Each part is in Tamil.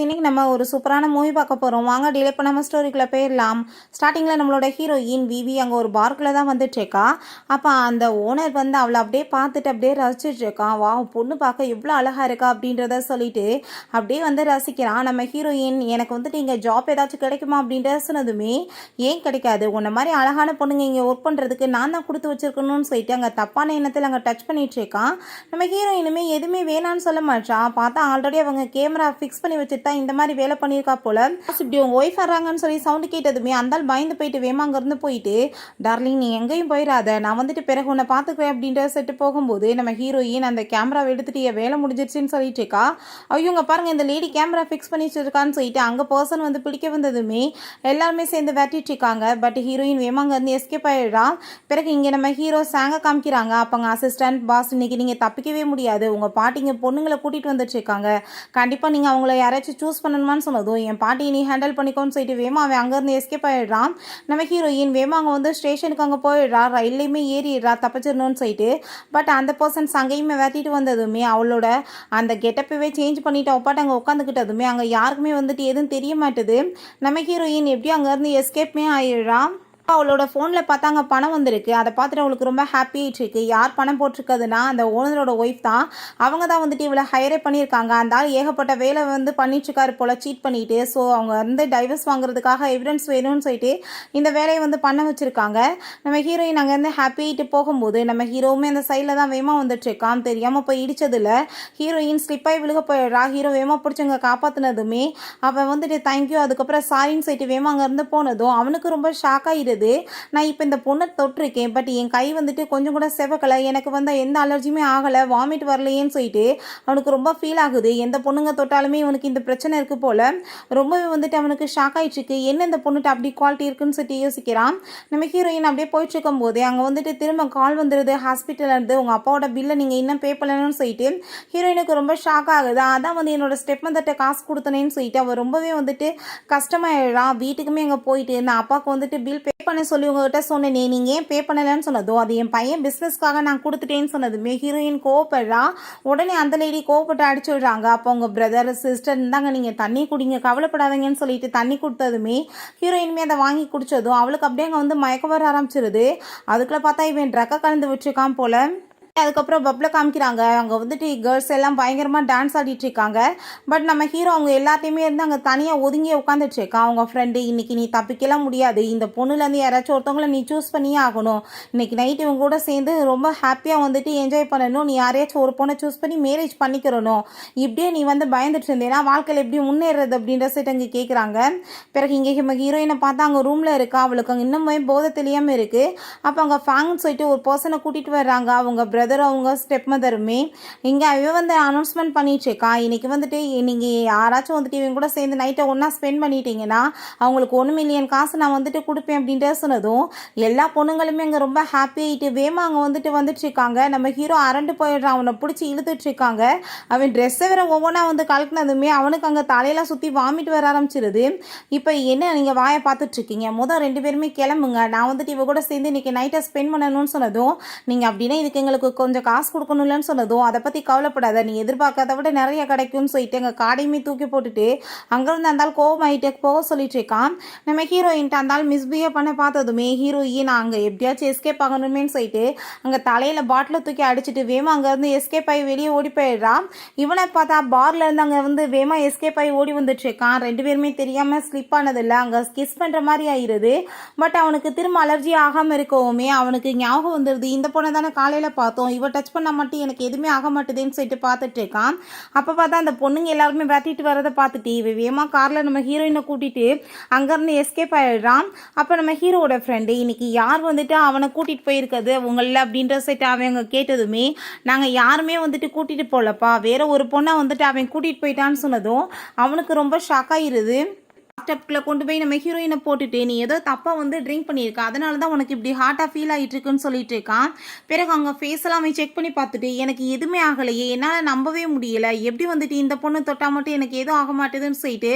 இன்னைக்கு நம்ம ஒரு சூப்பரான மூவி பார்க்க போகிறோம். வாங்க டிலே பண்ணாமல் ஸ்டோரிக்குள்ளே போயிடலாம். ஸ்டார்டிங்கில் நம்மளோட ஹீரோயின் விவி அங்கே ஒரு பார்க்கில் தான் வந்துட்டுருக்கா. அப்போ அந்த ஓனர் வந்து அவளை அப்படியே பார்த்துட்டு அப்படியே ரசிச்சுட்ருக்கான். வா, பொண்ணு பார்க்க எவ்வளோ அழகாக இருக்கா அப்படின்றத சொல்லிட்டு அப்படியே வந்து ரசிக்கிறான். நம்ம ஹீரோயின் எனக்கு வந்துட்டு இங்கே ஜாப் ஏதாச்சும் கிடைக்குமா அப்படின்றத சொன்னதுமே, ஏன் கிடைக்காது, உன்ன மாதிரி அழகான பொண்ணுங்க இங்கே ஒர்க் பண்ணுறதுக்கு நான் தான் கொடுத்து வச்சிருக்கணும்னு சொல்லிட்டு அங்கே தப்பான எண்ணத்தில் அங்கே டச் பண்ணிட்டுருக்கான். நம்ம ஹீரோயினுமே எதுவுமே வேணான்னு சொல்ல மாட்டான். பார்த்தா ஆல்ரெடி அவங்க கேமரா ஃபிக்ஸ் பண்ணி வச்சுட்டு இந்த மாதிரி வேலை பண்ணியிருக்கா போல. இப்படி உங்க ஒய்ஃப் வர்றாங்கன்னு சொல்லி சவுண்டு கேட்டதுமே அந்தால் பயந்து போயிட்டு வேமா அங்கிருந்து போயிட்டு, டார்லிங் நீ எங்கேயும் போயிடாத, நான் வந்துட்டு பிறகு உன்னை பார்த்துக்கிறேன் அப்படின்ற செட்டு போகும்போது நம்ம ஹீரோயின் அந்த கேமராவை எடுத்துட்டு என் வேலை முடிஞ்சிருச்சுன்னு சொல்லிட்டு இருக்கா. ஐயோங்க பாருங்க, இந்த லேடி கேமரா ஃபிக்ஸ் பண்ணி வச்சிருக்கான்னு சொல்லிட்டு அங்கே பர்சன் வந்து பிடிக்க வந்ததுமே எல்லாருமே சேர்ந்து வெட்டிட்டு இருக்காங்க. பட் ஹீரோயின் வேமா அங்கேருந்து எஸ்கேப் ஆயிடுறா. பிறகு இங்கே நம்ம ஹீரோ சாங்க காமிக்கிறாங்க. அப்பங்க அசிஸ்டன்ட் பாஸ், இன்னைக்கு நீங்கள் தப்பிக்கவே முடியாது, உங்கள் பாட்டிங்க பொண்ணுங்களை கூட்டிகிட்டு வந்துட்டு இருக்காங்க, கண்டிப்பாக நீங்கள் அவங்கள யாராச்சும் சூஸ் பண்ணணுமான்னு சொன்னதும் என் பாட்டியை நீ ஹேண்டில் பண்ணிக்கோன்னு சொல்லிட்டு வேமா அவன் அங்கேருந்து எஸ்கேப் ஆகிடுறான். நம்ம ஹீரோயின் வேமா அங்கே வந்து ஸ்டேஷனுக்கு அங்கே போயிடுறா. ரயிலையுமே ஏறிடுறா தப்பிச்சிடணும்னு சொல்லிட்டு. பட் அந்த பர்சன்ஸ் அங்கேயுமே வெட்டிட்டு வந்ததுமே அவளோட அந்த கெட்டப்பவே சேஞ்ச் பண்ணிட்டு அப்பாட்டு அங்கே உட்காந்துக்கிட்டதுமே அங்கே யாருக்குமே வந்துட்டு எதுவும் தெரிய மாட்டுது. நம்ம ஹீரோயின் எப்படியும் அங்கேருந்து எஸ்கேப்மே ஆயிடுறா. அவளோட ஃபோனில் பார்த்தாங்க பணம் வந்திருக்கு. அதை பார்த்துட்டு அவளுக்கு ரொம்ப ஹாப்பி ஆகிட்டுருக்கு. யார் பணம் போட்டிருக்கிறதுனா அந்த ஓனரோட ஒய்ஃப் தான். அவங்க தான் வந்துட்டு இவளை ஹையரே பண்ணியிருக்காங்க. அந்த ஆள் ஏகப்பட்ட வேலை வந்து பண்ணிட்டுருக்காரு போல், சீட் பண்ணிட்டு. ஸோ அவங்க வந்து டைவர்ஸ் வாங்குறதுக்காக எவிடன்ஸ் வேணும்னு சொல்லிட்டு இந்த வேலையை வந்து பண்ண வச்சுருக்காங்க. நம்ம ஹீரோயின் அங்கேருந்து ஹாப்பி ஆகிட்டு போகும்போது நம்ம ஹீரோவுமே அந்த சைடில் தான் வேமா வந்துட்டுருக்கான். தெரியாமல் போய் இடிச்சதில் ஹீரோயின் ஸ்லிப்பாகி விழுக போயிடுறா. ஹீரோ வேமா பிடிச்சவங்க காப்பாற்றினதுமே அவன் வந்துட்டு தேங்க்யூ அதுக்கப்புறம் சாரின்னு சொல்லிட்டு வேமா அங்கேருந்து போனதும் அவனுக்கு ரொம்ப ஷாக் ஆகிடுது. நான் இப்போ இந்த பொண்ணை தொட்டிருக்கேன், பட் என் கை வந்துட்டு கொஞ்சம் கூட செவக்கலை, எனக்கு வந்து எந்த அலர்ஜியுமே ஆகலை, வாமிட் வரலையேன்னு சொல்லிட்டு அவனுக்கு ரொம்ப ஃபீல் ஆகுது. எந்த பொண்ணுங்க தொட்டாலுமே இவனுக்கு இந்த பிரச்சனை இருக்குது போல். ரொம்பவே வந்துட்டு அவனுக்கு ஷாக் ஆகிட்டுருக்கு. என்ன இந்த பொண்ணுட்டு அப்படி குவாலிட்டி இருக்குன்னு சொல்லிட்டு யோசிக்கிறான். நம்ம ஹீரோயின் அப்படியே போயிட்டு இருக்கும் போது அங்கே வந்துட்டு திரும்ப கால் வந்துடுது ஹாஸ்பிட்டல்லேருந்து, உங்கள் அப்பாவோட பில்லை நீங்கள் இன்னும் பே பண்ணணும்னு சொல்லிட்டு. ஹீரோயினுக்கு ரொம்ப ஷாக் ஆகுது. அதான் வந்து என்னோட ஸ்டெப் மதர்கிட்ட காசு கொடுத்தனேன்னு சொல்லிட்டு அவள் ரொம்பவே வந்துட்டு கஷ்டமாயிடுறான். வீட்டுக்குமே அங்கே போயிட்டு நான் அப்பாவுக்கு வந்துட்டு பில் பே பண்ண சொல்லி உங்ககிட்ட சொன்னேனே, நீங்கள் ஏன் பே பண்ணலன்னு சொன்னதோ, அது என் பையன் பிஸ்னஸ்க்காக நான் கொடுத்துட்டேன்னு சொன்னதுமே ஹீரோயின் கோவப்படுறா. உடனே அந்த லேடி கோவப்பட்டு அடிச்சு விடுறாங்க. அப்போ உங்கள் பிரதர் சிஸ்டர் இருந்தாங்க, நீங்கள் தண்ணி குடிங்க கவலைப்படாதீங்கன்னு சொல்லிட்டு தண்ணி கொடுத்ததுமே ஹீரோயினுமே அதை வாங்கி குடிச்சதும் அவளுக்கு அப்படியே அங்கே வந்து மயக்கம் வர ஆரம்பிச்சிருது. அதுக்குள்ளே பார்த்தா இவன் ட்ரக்கை கலந்து வச்சுருக்கான் போல. அதுக்கப்புறம் பப்பில் காமிக்கிறாங்க. அங்கே வந்துட்டு கேர்ள்ஸ் எல்லாம் பயங்கரமாக டான்ஸ் ஆடிட்டு இருக்காங்க. பட் நம்ம ஹீரோ அவங்க எல்லாத்தையுமே இருந்து அங்கே தனியாக ஒதுங்கி உட்காந்துட்டு இருக்கான். அவங்க ஃப்ரெண்டு, இன்னைக்கு நீ தப்பிக்கலாம் முடியாது, இந்த பொண்ணுலேருந்து யாராச்சும் ஒருத்தவங்களை நீ சூஸ் பண்ணியே ஆகணும், இன்னைக்கு நைட் இவங்க கூட சேர்ந்து ரொம்ப ஹாப்பியாக வந்துட்டு என்ஜாய் பண்ணணும், நீ யாரையாச்சும் ஒரு பொண்ணை சூஸ் பண்ணி மேரேஜ் பண்ணிக்கிறணும், இப்படியே நீ வந்து பயந்துட்டு இருந்தேன்னா வாழ்க்கையில் எப்படி முன்னேறது அப்படின்ற சைட் அங்கே கேட்குறாங்க. பிறகு இங்கே நம்ம ஹீரோயினை பார்த்தா அங்கே ரூமில் இருக்கா. அவளுக்கு அங்கே இன்னுமே போதை தெரியாமல் இருக்குது. அப்போ அங்கே ஃபேங்னு சொல்லிட்டு ஒரு பர்சனை கூட்டிகிட்டு வர்றாங்க. அவங்க அவங்க ஸ்டெப் மதருமே இங்கே அவ வந்து அனௌன்ஸ்மெண்ட் பண்ணிட்டு இருக்கா. இன்னைக்கு வந்துட்டு நீங்கள் யாராச்சும் வந்துட்டு இவங்க கூட சேர்ந்து நைட்டை ஒன்றா ஸ்பெண்ட் பண்ணிட்டீங்கன்னா அவங்களுக்கு 1 மில்லியன் காசு நான் வந்துட்டு கொடுப்பேன் அப்படின்ட்டு சொன்னதும் எல்லா பொண்ணுங்களுமே அங்கே ரொம்ப ஹாப்பி ஆகிட்டு வேமா அங்கே வந்துட்டு இருக்காங்க. நம்ம ஹீரோ அரண்டு போயிடுறான். அவனை பிடிச்சி இழுத்துட்டு இருக்காங்க. அவன் ட்ரெஸ்ஸை வேற ஒவ்வொன்றா வந்து கலக்குனதுமே அவனுக்கு அங்கே தலையெல்லாம் சுற்றி வாமிட் வர ஆரம்பிச்சிருது. இப்போ என்ன நீங்கள் வாயை பார்த்துட்டு இருக்கீங்க, முதல் 2 பேருமே கிளம்புங்க, நான் வந்துட்டு இவ கூட சேர்ந்து இன்னைக்கு நைட்டை ஸ்பெண்ட் பண்ணணும்னு சொன்னதும் நீங்கள் அப்படின்னா இதுக்கு எங்களுக்கு கொஞ்சம் காசு கொடுக்கணும்லன்னு சொன்னதும் அதை பற்றி கவலைப்படாத, நீ எதிர்பார்க்காத விட நிறைய கிடைக்கும்னு சொல்லிட்டு எங்கள் காடையுமே தூக்கி போட்டுட்டு அங்கேருந்து அந்தாலும் கோவம் ஆகிட்டு போக சொல்லிட்டு இருக்கான். நம்ம ஹீரோயின்ட்டு அந்தாலும் மிஸ்பிஹேவ் பண்ண பார்த்ததுமே ஹீரோயின் அங்கே எப்படியாச்சும் எஸ்கேப் ஆகணுமேனு சொல்லிட்டு அங்கே தலையில் பாட்டிலை தூக்கி அடிச்சுட்டு வேமா அங்கேருந்து எஸ்கேப் ஆகி வெளியே ஓடி போயிடுறான். இவனை பார்த்தா பார்ல இருந்து அங்கே வந்து வேமா எஸ்கேப் ஆகி ஓடி வந்துட்டு இருக்கான். 2 பேருமே தெரியாமல் ஸ்லிப் ஆனதில்லை, அங்கே கிஸ் பண்ணுற மாதிரி ஆயிடுது. பட் அவனுக்கு திரும்ப அலர்ஜி ஆகாமல் இருக்கவுமே அவனுக்கு ஞாபகம் வந்துடுது, இந்த பொண்ணை தானே காலையில் பார்த்தோம், இவ டச் பண்ண மட்டும் எனக்கு எதுவுமே ஆக மாட்டேதுன்னு சொல்லிட்டு பார்த்துட்டு இருக்கான். அப்போ பார்த்தா அந்த பொண்ணுங்க எல்லாருமே வெட்டிட்டு வரதை பார்த்துட்டு வேமா காரில் நம்ம ஹீரோயினை கூட்டிட்டு அங்கேருந்து எஸ்கேப் ஆயிடுறான். அப்போ நம்ம ஹீரோட ஃப்ரெண்டு, இன்னைக்கு யார் வந்துட்டு அவனை கூட்டிகிட்டு போயிருக்கிறது உங்களில் அப்படின்ற சைட்டு அவங்க கேட்டதுமே நாங்கள் யாருமே வந்துட்டு கூட்டிகிட்டு போகலப்பா, வேற ஒரு பொண்ணை வந்துட்டு அவன் கூட்டிகிட்டு போயிட்டான்னு சொன்னதும் அவனுக்கு ரொம்ப ஷாக் ஆகிருது. ஸ்டெப்ல கொண்டு போய் நம்ம ஹீரோயினை போட்டுட்டு நீ ஏதோ தப்பா வந்து ட்ரிங்க் பண்ணியிருக்க, அதனால தான் உனக்கு இப்படி ஹார்ட்டாக ஃபீல் ஆகிட்டு இருக்குன்னு சொல்லிட்டு இருக்கான். பிறகு அவங்க ஃபேஸ் எல்லாம் அவன் செக் பண்ணி பார்த்துட்டு எனக்கு எதுவுமே ஆகலையே, என்னால் நம்பவே முடியல, எப்படி வந்துட்டு இந்த பொண்ணு தொட்டா மட்டும் எனக்கு எதுவும் ஆக மாட்டேதுன்னு சொல்லிட்டு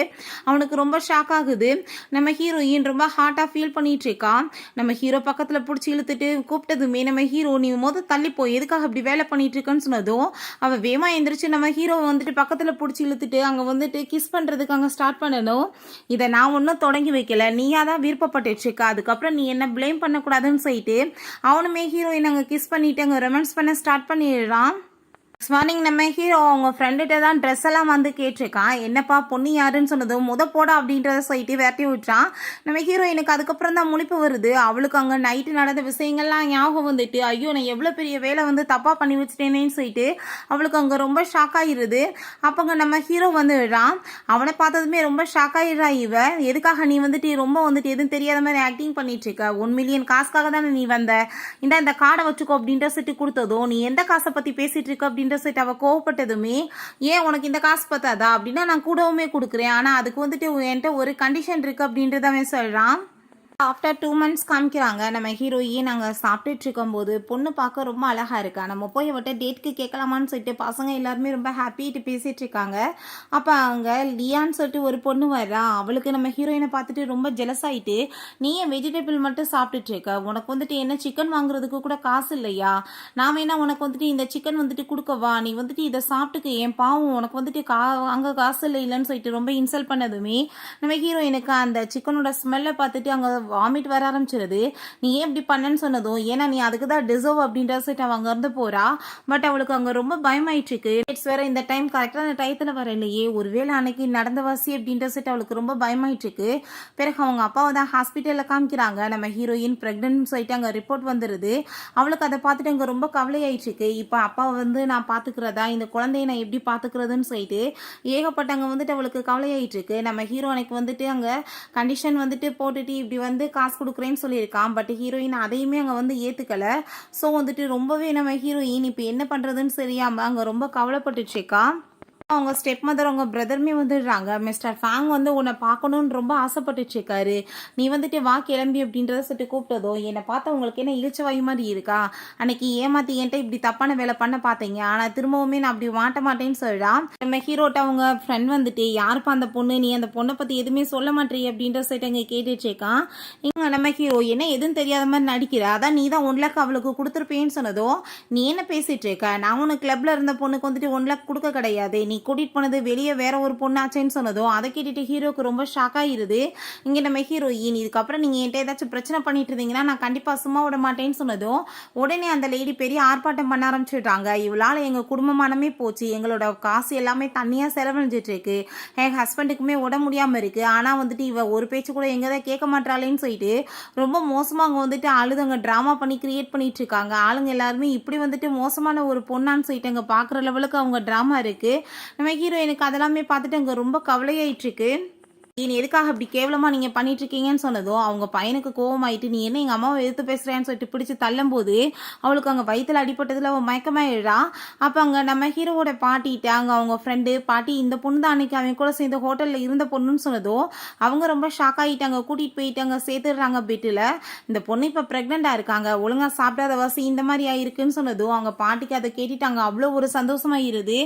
அவனுக்கு ரொம்ப ஷாக் ஆகுது. நம்ம ஹீரோயின் ரொம்ப ஹார்ட்டாக ஃபீல் பண்ணிட்டு இருக்கான். நம்ம ஹீரோ பக்கத்தில் பிடிச்சி இழுத்துட்டு கூப்பிட்டதுமே நம்ம ஹீரோ நீ தள்ளி போய் எதுக்காக இப்படி வேலை பண்ணிட்டு இருக்கன்னு சொன்னதும் அவள் வேமா எந்திரிச்சு நம்ம ஹீரோவை வந்துட்டு பக்கத்தில் பிடிச்சி இழுத்துட்டு அங்கே வந்துட்டு கிஸ் பண்ணுறதுக்கு அங்கே ஸ்டார்ட் பண்ணணும். இதை நான் ஒன்றும் தொடங்கி வைக்கல, நீயா தான் விருப்பப்பட்டுருக்க, அதுக்கப்புறம் நீ என்ன ப்ளேம் பண்ணக்கூடாதுன்னு சொல்லிட்டு அவனுமே ஹீரோயின் அங்கே கிஸ் பண்ணிட்டு அங்கே ரொமான்ஸ் பண்ண ஸ்டார்ட் பண்ணிடுறான். மார்னிங் நம்ம ஹீரோ அவங்க ஃப்ரெண்டுகிட்ட தான் ட்ரெஸ் எல்லாம் வந்து கேட்டிருக்கான். என்னப்பா பொண்ணு யாருன்னு சொன்னதும் போடா அப்படின்றத சொல்லிட்டு விரட்டி விட்டுறான். நம்ம ஹீரோயினுக்கு அதுக்கப்புறம் தான் முழிப்பு வருது. அவளுக்கு அங்கே நைட்டு நடந்த விஷயங்கள்லாம் ஞாபகம் வந்துட்டு ஐயோ நான் எவ்வளோ பெரிய வேலை வந்து தப்பாக பண்ணி வச்சுட்டேனேன்னு சொல்லிட்டு அவளுக்கு அங்கே ரொம்ப ஷாக் ஆகிடுது. அப்போங்க நம்ம ஹீரோ வந்து விடுறான். அவனை பார்த்ததுமே ரொம்ப ஷாக் ஆகிடுறா. எதுக்காக நீ வந்துட்டு ரொம்ப வந்துட்டு எதுவும் தெரியாத மாதிரி ஆக்டிங் பண்ணிட்டு இருக்க, 1 மில்லியன் காசுக்காக தானே நீ வந்த, இந்த கார்டை வச்சுக்கோ அப்படின்ற சொல்லிட்டு கொடுத்ததும் நீ எந்த காசை பற்றி பேசிட்டு இருக்க அப்படின்ற சொல்லிட்டு அவ கோவப்பட்டதுமே ஏன் உனக்கு இந்த காசு பத்தாதா அப்படின்னா நான் கூடவுமே கொடுக்குறேன், ஆனால் அதுக்கு வந்துட்டு என்கிட்ட ஒரு கண்டிஷன் இருக்கு அப்படின்றத அவன் சொல்கிறான். ஆஃப்டர் 2 months காமிக்கிறாங்க. நம்ம ஹீரோயின் நாங்கள் சாப்பிட்டுட்டு இருக்கும்போது பொண்ணு பார்க்க ரொம்ப அழகாக இருக்கா, நம்ம போய் அவட்ட டேட்க்கு கேட்கலாமான்னு சொல்லிட்டு பசங்க எல்லாருமே ரொம்ப ஹாப்பிட்டு பேசிகிட்டு இருக்காங்க. அப்போ அங்கே லியான்னு சொல்லிட்டு ஒரு பொண்ணு வர்றா. அவளுக்கு நம்ம ஹீரோயினை பார்த்துட்டு ரொம்ப ஜெலஸ் ஆகிட்டு நீ ஏன் வெஜிடபிள் மட்டும் சாப்பிட்டுட்டு இருக்க, உனக்கு வந்துட்டு என்ன சிக்கன் வாங்குறதுக்கு கூட காசு இல்லையா, நான் வேணா உனக்கு வந்துட்டு இந்த சிக்கன் வந்துட்டு கொடுக்கவா, நீ வந்துட்டு இதை சாப்பிட்டுக்கு என் பாவம் உனக்கு வந்துட்டு அங்கே காசு இல்லைன்னு சொல்லிட்டு ரொம்ப இன்சல்ட் பண்ணதுமே நம்ம ஹீரோயினுக்கு அந்த சிக்கனோட ஸ்மெல்லை பார்த்துட்டு அங்கே வாமிட் வர ஆரம்பிச்சிருது. நீ ஏன் இப்படி பண்ணன்னு சொன்னதும் ஏன்னா நீ அதுக்கு தான் டிசர்வ் அப்படின்ற சொல்லிட்டு அவள் அங்கேருந்து போகிறா. பட் அவளுக்கு அங்கே ரொம்ப பயமாயிட்டு இருக்கு. இட்ஸ் வேற இந்த டைம் கரெக்டான டயத்தில் வர இல்லையே, ஒருவேளை அன்னைக்கு நடந்த வாசி அப்படின்ற சொல்லிட்டு அவளுக்கு ரொம்ப பயமாயிட்டு இருக்கு. பிறகு அவங்க அப்பாவை தான் ஹாஸ்பிட்டலில் காமிக்கிறாங்க. நம்ம ஹீரோயின் ப்ரெக்னென்ட் சொல்லிட்டு அங்கே ரிப்போர்ட் வந்துடுது. அவளுக்கு அதை பார்த்துட்டு அங்கே ரொம்ப கவலையாயிட்டு இருக்கு. இப்போ அப்பாவை வந்து நான் பார்த்துக்கிறதா, இந்த குழந்தைய நான் எப்படி பார்த்துக்கிறதுன்னு சொல்லிட்டு ஏகப்பட்ட அங்கே வந்துட்டு அவளுக்கு கவலையாயிட்டு இருக்கு. நம்ம ஹீரோ அன்னைக்கு வந்துட்டு அங்கே கண்டிஷன் வந்துட்டு போட்டுட்டு இப்படி வந்து காசு கொடுக்குறேன்னு சொல்லியிருக்கான். பட் ஹீரோயின் அதையுமே அங்கே வந்து ஏற்றுக்கலை. ஸோ வந்துட்டு ரொம்பவே நம்ம ஹீரோயின் இப்போ என்ன பண்ணுறதுன்னு தெரியாமல் அங்கே ரொம்ப கவலைப்பட்டுச்சுக்கா. அவங்க ஸ்டெப் மதர் அவங்க பிரதருமே வந்துடுறாங்க. மிஸ்டர் ஃபேங் வந்து உன்னை பார்க்கணுன்னு ரொம்ப ஆசைப்பட்டுச்சுக்காரு, நீ வந்துட்டு வா கிளம்பி அப்படின்றத சொல்லிட்டு கூப்பிட்டதோ என்னை பார்த்தா உங்களுக்கு என்ன இழிச்ச வாய் மாதிரி இருக்கா, அன்னைக்கு ஏமாத்தி என்கிட்ட இப்படி தப்பான வேலை பண்ண பார்த்தீங்க, ஆனால் திரும்பவுமே நான் அப்படி மாட்ட மாட்டேன்னு சொல்லிடான். நம்ம ஹீரோட்ட அவங்க ஃப்ரெண்ட் வந்துட்டு யாருப்பா அந்த பொண்ணு, நீ அந்த பொண்ணை பற்றி எதுவுமே சொல்ல மாட்டேறி அப்படின்ற சொல்லிட்டு அங்கே கேட்டுச்சேக்கான். இங்கே நம்ம ஹீரோ என்ன எதுவும் தெரியாத மாதிரி நடிக்கிற, அதான் நீ தான் 1 lakh அவளுக்கு கொடுத்துருப்பேன்னு சொன்னதோ நீ என்ன பேசிட்டு இருக்க, நான் உனக்கு கிளப்ல இருந்த பொண்ணுக்கு வந்துட்டு 1 lakh கொடுக்க கிடையாது, நீ கூட்டிட்டு போனது வெளியே வேற ஒரு பொண்ணாச்சேன்னு சொன்னதும் அதை கேட்டுட்டு ஹீரோக்கு ரொம்ப ஷாக் ஆகிருது. இங்கே நம்ம ஹீரோயின் இதுக்கப்புறம் நீங்கள் என்கிட்ட ஏதாச்சும் பிரச்சனை பண்ணிட்டு இருந்தீங்கன்னா நான் கண்டிப்பாக சும்மா விட மாட்டேன்னு சொன்னதும் உடனே அந்த லேடி பெரிய ஆர்ப்பாட்டம் பண்ண ஆரம்பிச்சுட்டாங்க. இவளால் எங்கள் குடும்பமானமே போச்சு, எங்களோட காசு எல்லாமே தண்ணியாக செலவழிஞ்சிட்டு இருக்கு, என் ஹஸ்பண்டுக்குமே உட முடியாமல் இருக்கு, ஆனால் வந்துட்டு இவ ஒரு பேச்சு கூட எங்கே தான் கேட்க மாட்டாளேன்னு சொல்லிட்டு ரொம்ப மோசமாக அங்கே வந்துட்டு அழுதுங்க ட்ராமா பண்ணி கிரியேட் பண்ணிட்டு இருக்காங்க. ஆளுங்க எல்லாருமே இப்படி வந்துட்டு மோசமான ஒரு பொண்ணான்னு சொல்லிட்டு அங்கே பார்க்குற லெவலுக்கு அவங்க ட்ராமா இருக்கு. நம்ம ஹீரோயினுக்கு அதெல்லாமே பார்த்துட்டு அங்கே ரொம்ப கவலையாயிட்டு இருக்கு. நீ எதுக்காக அப்படி கேவலமாக நீங்கள் பண்ணிட்டு இருக்கீங்கன்னு சொன்னதும் அவங்க பையனுக்கு கோவமாயிட்டு நீ என்ன எங்கள் அம்மாவை எதிர்த்து பேசுகிறேன்னு சொல்லிட்டு பிடிச்சி தள்ளும் போது அவளுக்கு அங்கே வயிற்றில் அடிப்பட்டதில் அவள் மயக்கமாயிடுறா. அப்போ அங்கே நம்ம ஹீரோவோட பாட்டிகிட்ட அங்கே அவங்க ஃப்ரெண்டு பாட்டி இந்த பொண்ணு தான் அன்னைக்கு அவன் கூட சேர்ந்து ஹோட்டலில் இருந்த பொண்ணுன்னு சொன்னதும் அவங்க ரொம்ப ஷாக் ஆகிட்டாங்க. கூட்டிகிட்டு போயிட்டு அங்கே சேர்த்துடுறாங்க பெட்டில். இந்த பொண்ணு இப்போ ப்ரெக்னெண்ட்டாக இருக்காங்க, ஒழுங்காக சாப்பிடாத வாசி இந்த மாதிரி ஆயிருக்குன்னு சொன்னதும் அவங்க பாட்டிக்கு அதை கேட்டுட்டாங்க. அவ்வளோ ஒரு சந்தோஷமாயிருது,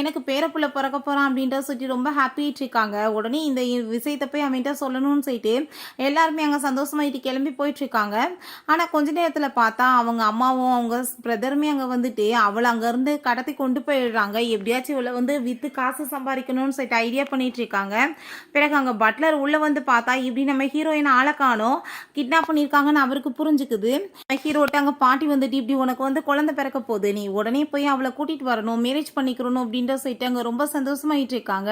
எனக்கு பேரப்புள்ள பிறக்க போகிறான் அப்படின்ற சொல்லி ரொம்ப ஹாப்பியாயிட்டு இருக்காங்க. உடனே இந்த விஷயத்தை போய் அவன்கிட்ட சொல்லணும்னு சொல்லிட்டு எல்லாருமே அங்கே சந்தோஷமாயிட்டு கிளம்பி போயிட்டு இருக்காங்க. ஆனால் கொஞ்ச நேரத்தில் பார்த்தா அவங்க அம்மாவும் அவங்க பிரதருமே அங்கே வந்துட்டு அவளை அங்கேருந்து கடத்தி கொண்டு போயிடுறாங்க. எப்படியாச்சும் இவளை வந்து விற்று காசு சம்பாதிக்கணும்னு சொல்லிட்டு ஐடியா பண்ணிட்டு இருக்காங்க. பிறகு அங்கே பட்லர் உள்ளே வந்து பார்த்தா இப்படி நம்ம ஹீரோயின் ஆளை காணோம், கிட்னாப் பண்ணியிருக்காங்கன்னு அவருக்கு புரிஞ்சுக்குது. ஹீரோட்ட அங்கே பாட்டி வந்துட்டு இப்படி உனக்கு வந்து குழந்தை பிறக்க போகுது, நீ உடனே போய் அவளை கூட்டிகிட்டு வரணும், மேரேஜ் பண்ணிக்கிறணும் அப்படின்ற சொல்லிட்டு அங்கே ரொம்ப சந்தோஷமாயிட்டு இருக்காங்க.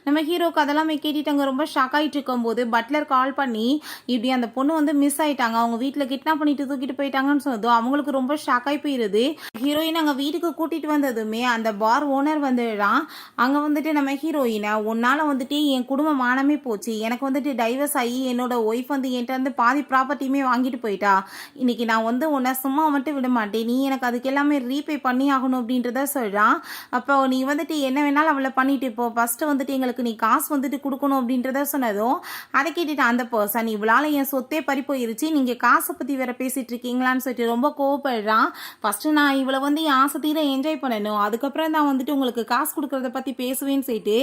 நம்ம ஹீரோக்கு அதெல்லாமே கேட்டுட்டு அங்கே ரொம்ப ஷாக் ஆகிட்டு இருக்கும்போது பட்லர் கால் பண்ணி இப்படி அந்த பொண்ணு வந்து மிஸ் ஆயிட்டாங்க, அவங்க வீட்டில் கிட்னாப் பண்ணிட்டு தூக்கிட்டு போயிட்டாங்கன்னு சொன்னதும் அவங்களுக்கு ரொம்ப ஷாக் ஆகி போயிருது. ஹீரோயின் அங்கே வீட்டுக்கு கூட்டிட்டு வந்ததுமே அந்த பார் ஓனர் வந்துடுறான். அங்கே வந்துட்டு நம்ம ஹீரோயினை உன்னால வந்துட்டு என் குடும்பம் மானமே போச்சு, எனக்கு வந்துட்டு டைவர்ஸ் ஆகி என்னோட ஒய்ஃப் வந்து என்கிட்ட வந்து பாதி ப்ராப்பர்ட்டியுமே வாங்கிட்டு போயிட்டா, இன்னைக்கு நான் வந்து உன்னை சும்மா மட்டும் விட மாட்டேன், நீ எனக்கு அதுக்கு எல்லாமே ரீபே பண்ணி ஆகணும் அப்படின்றத சொல்கிறான். அப்போ நீ வந்துட்டு என்ன வேணாலும் அவளை பண்ணிட்டு இப்போ ஃபர்ஸ்ட் வந்துட்டு எங்களுக்கு நீ காசு வந்துட்டு கொடுக்கணும் அப்படின்றத அப்படின்றத சொன்னதும் அதை கேட்டுட்டு அந்த பர்சன் இவளால் என் சொத்தே பறி போயிருச்சு, நீங்கள் காசை பற்றி வேற பேசிகிட்டு இருக்கீங்களான்னு சொல்லிட்டு ரொம்ப கோவப்படுறான். ஃபஸ்ட்டு நான் இவளை வந்து என் ஆசை தீர என்ஜாய் பண்ணணும், அதுக்கப்புறம் தான் வந்துட்டு உங்களுக்கு காசு கொடுக்குறத பற்றி பேசுவேன்னு சொல்லிட்டு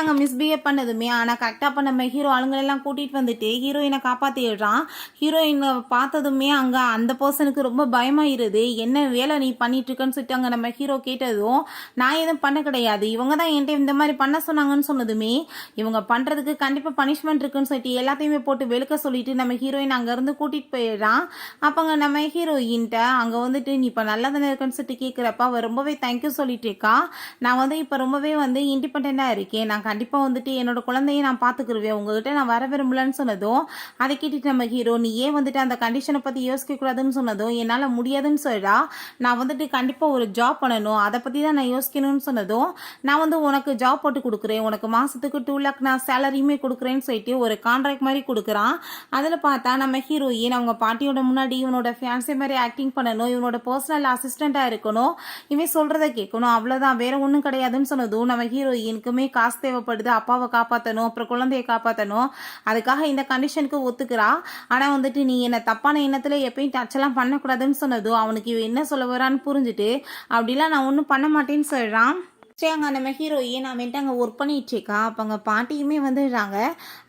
அங்கே மிஸ்பிஹேவ் பண்ணதுமே. ஆனால் கரெக்டாக அப்போ நம்ம ஹீரோ ஆளுங்களெல்லாம் கூட்டிகிட்டு வந்துட்டு ஹீரோயினை காப்பாற்றிடுறான். ஹீரோயினை பார்த்ததுமே அங்கே அந்த பர்சனுக்கு ரொம்ப பயமாயிருது. என்ன வேலை நீ பண்ணிட்டு இருக்கன்னு சொல்லிட்டு அங்கே நம்ம ஹீரோ கேட்டதும் நான் எதுவும் பண்ண கிடையாது, இவங்க தான் என்கிட்ட இந்த மாதிரி பண்ண சொன்னாங்கன்னு சொன்னதுமே இவங்க பண்ணுறதுக்கு கண்டிப்பாக பனிஷ்மெண்ட் இருக்குன்னு சொல்லிட்டு எல்லாத்தையுமே போட்டு வெளுக்க சொல்லிட்டு நம்ம ஹீரோயின் அங்கேருந்து கூட்டிகிட்டு போயிடுறான். அப்போங்க நம்ம ஹீரோயின்ட்ட அங்கே வந்துட்டு நீ இப்போ நல்லா தானே இருக்குன்னு சொல்லிட்டு கேட்குறப்ப அவள் ரொம்பவே தேங்க்யூ சொல்லிட்டு இருக்கா. நான் வந்து இப்போ ரொம்பவே வந்து இண்டிபெண்ட்டாக இருக்கேன், நான் கண்டிப்பாக வந்துட்டு என்னோட குழந்தைய நான் பார்த்துக்குருவேன், உங்ககிட்ட நான் வர விரும்பலன்னு சொன்னதும் அதை கேட்டுட்டு நம்ம ஹீரோ நீ ஏன் வந்துட்டு அந்த கண்டிஷனை பற்றி யோசிக்க கூடாதுன்னு சொன்னதும் என்னால் முடியாதுன்னு சொல்லிடா, நான் வந்துட்டு கண்டிப்பாக ஒரு ஜாப் பண்ணணும், அதை பற்றி தான் நான் யோசிக்கணும்னு சொன்னதும் நான் வந்து உனக்கு ஜாப் போட்டு கொடுக்குறேன், உனக்கு மாதத்துக்கு 2 lakh நான் சேலரியுமே கொடுக்குறேன்னு சொல்லிட்டு ஒரு கான்ட்ராக்ட் மாதிரி கொடுக்குறான். அதில் பார்த்தா நம்ம ஹீரோயின் அவங்க பாட்டியோட முன்னாடி இவனோட ஃபேன்ஸே மாதிரி ஆக்டிங் பண்ணணும், இவனோட பர்சனல் அசிஸ்டண்ட்டாக இருக்கணும், இவன் சொல்கிறத கேட்கணும், அவ்வளோதான், வேற ஒன்றும் கிடையாதுன்னு சொன்னதும் நம்ம ஹீரோயினுக்குமே காசு தேவைப்படுது, அப்பாவை காப்பாற்றணும், அப்புறம் குழந்தைய காப்பாற்றணும், அதுக்காக இந்த கண்டிஷனுக்கு ஒத்துக்கிறா. ஆனால் வந்துட்டு நீ என்னை தப்பான எண்ணத்தில் எப்பயும் டச்செல்லாம் பண்ணக்கூடாதுன்னு சொன்னதும் அவனுக்கு இவன் என்ன சொல்ல வரான்னு புரிஞ்சுட்டு அப்படிலாம் நான் ஒன்றும் பண்ண மாட்டேன்னு சொல்கிறான். சரி அங்கே நம்ம ஹீரோயின் அவன்ட்டு அங்கே ஒர்க் பண்ணிகிட்ருக்கா. அப்போ அங்கே பாட்டியுமே வந்துடுறாங்க.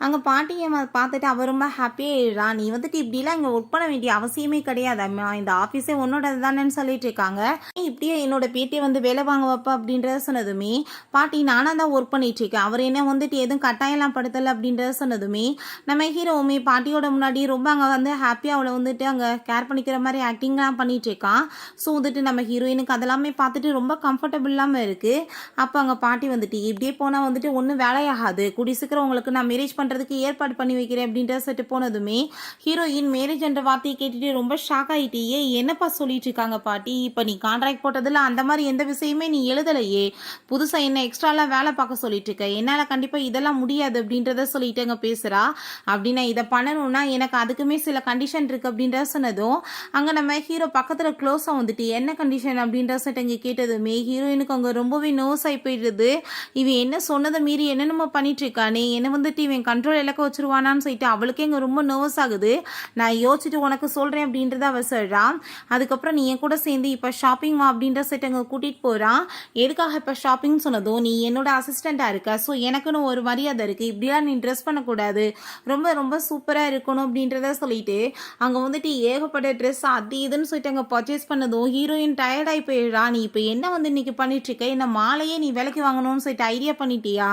அங்கே பாட்டியை பார்த்துட்டு அவள் ரொம்ப ஹாப்பியாகிடுறா. நீ வந்துட்டு இப்படிலாம் இங்கே ஒர்க் பண்ண வேண்டிய அவசியமே கிடையாது அம்மா, இந்த ஆஃபீஸே உன்னோட தானேன்னு சொல்லிட்டு இருக்காங்க, இப்படியே என்னோட பேட்டியை வந்து வேலை வாங்க வைப்பா அப்படின்றத சொன்னதுமே பாட்டி நானாக தான் ஒர்க் பண்ணிகிட்ருக்கேன், அவர் என்ன வந்துட்டு எதுவும் கட்டாயம்லாம் படுத்தலை அப்படின்றத சொன்னதுமே நம்ம ஹீரோவுமே பாட்டியோட முன்னாடி ரொம்ப அங்கே வந்து ஹாப்பியாக அவளை வந்துட்டு அங்கே கேர் பண்ணிக்கிற மாதிரி ஆக்டிங்லாம் பண்ணிகிட்ருக்கான். ஸோ வந்துட்டு நம்ம ஹீரோயினுக்கு அதெல்லாமே பார்த்துட்டு ரொம்ப கம்ஃபர்டபுள் இல்லாமல் இருக்குது. அப்போ அங்கே பாட்டி வந்துட்டு இப்படியே போனால் வந்துட்டு ஒன்றும் வேலையாகாது, கூடி சீக்கிரம் உங்களுக்கு நான் மேரேஜ் பண்ணுறதுக்கு ஏற்பாடு பண்ணி வைக்கிறேன் அப்படின்ற சொல்லிட்டு போனதுமே ஹீரோயின் மேரேஜ் என்ற வார்த்தையை கேட்டுட்டு ரொம்ப ஷாக் ஆகிட்டு என்னப்பா சொல்லிட்டு இருக்காங்க பாட்டி, இப்போ நீ கான்ட்ராக்ட் போட்டதில் அந்த மாதிரி எந்த விஷயமே நீ எழுதலையே, புதுசாக என்ன எக்ஸ்ட்ராலாம் வேலை பார்க்க சொல்லிட்டு இருக்க, என்னால் கண்டிப்பாக இதெல்லாம் முடியாது அப்படின்றத சொல்லிட்டு அங்கே பேசுகிறா. அப்படின்னா இதை பண்ணணும்னா எனக்கு அதுக்குமே சில கண்டிஷன் இருக்குது அப்படின்றத சொன்னதும் அங்கே நம்ம ஹீரோ பக்கத்தில் க்ளோஸாக வந்துட்டு என்ன கண்டிஷன் அப்படின்ற சொல்லிட்டு அங்கே கேட்டதுமே ஹீரோயினுக்கு அங்கே ரொம்பவே நோஸ் ஆகி போயிடுது. இவன் என்ன சொன்னதை மீறி என்னென்னமோ பண்ணிட்டு இருக்கானே, என்ன வந்துட்டு இவன் கண்ட்ரோல் இலக்க வச்சிருவானான்னு சொல்லிட்டு அவளுக்கே இங்கே ரொம்ப நர்வஸ் ஆகுது. நான் யோசிச்சுட்டு உனக்கு சொல்கிறேன் அப்படின்றத அவள் சொல்கிறான். அதுக்கப்புறம் நீ என் கூட சேர்ந்து இப்போ ஷாப்பிங் வா அப்படின்ற சொல்லிட்டு அங்கே கூட்டிகிட்டு போகிறான். எதுக்காக இப்போ ஷாப்பிங் சொன்னதும் நீ என்னோட அசிஸ்டண்ட்டாக இருக்க, ஸோ எனக்குன்னு ஒரு மரியாதை இருக்குது, இப்படிலாம் நீ ட்ரெஸ் பண்ணக்கூடாது, ரொம்ப ரொம்ப சூப்பராக இருக்கணும் அப்படின்றத சொல்லிட்டு அங்கே வந்துட்டு ஏகப்பட்ட ட்ரெஸ் அது இதுன்னு சொல்லிட்டு அங்கே பர்ச்சேஸ் பண்ணதும் ஹீரோயின் டயர்டாகி போயிடுறா. நீ இப்போ என்ன வந்து இன்னைக்கு பண்ணிட்டு இருக்க, என்ன மாலையே நீ விலைக்கு வாங்கணும்னு சொல்லிட்டு ஐடியா பண்ணிட்டியா,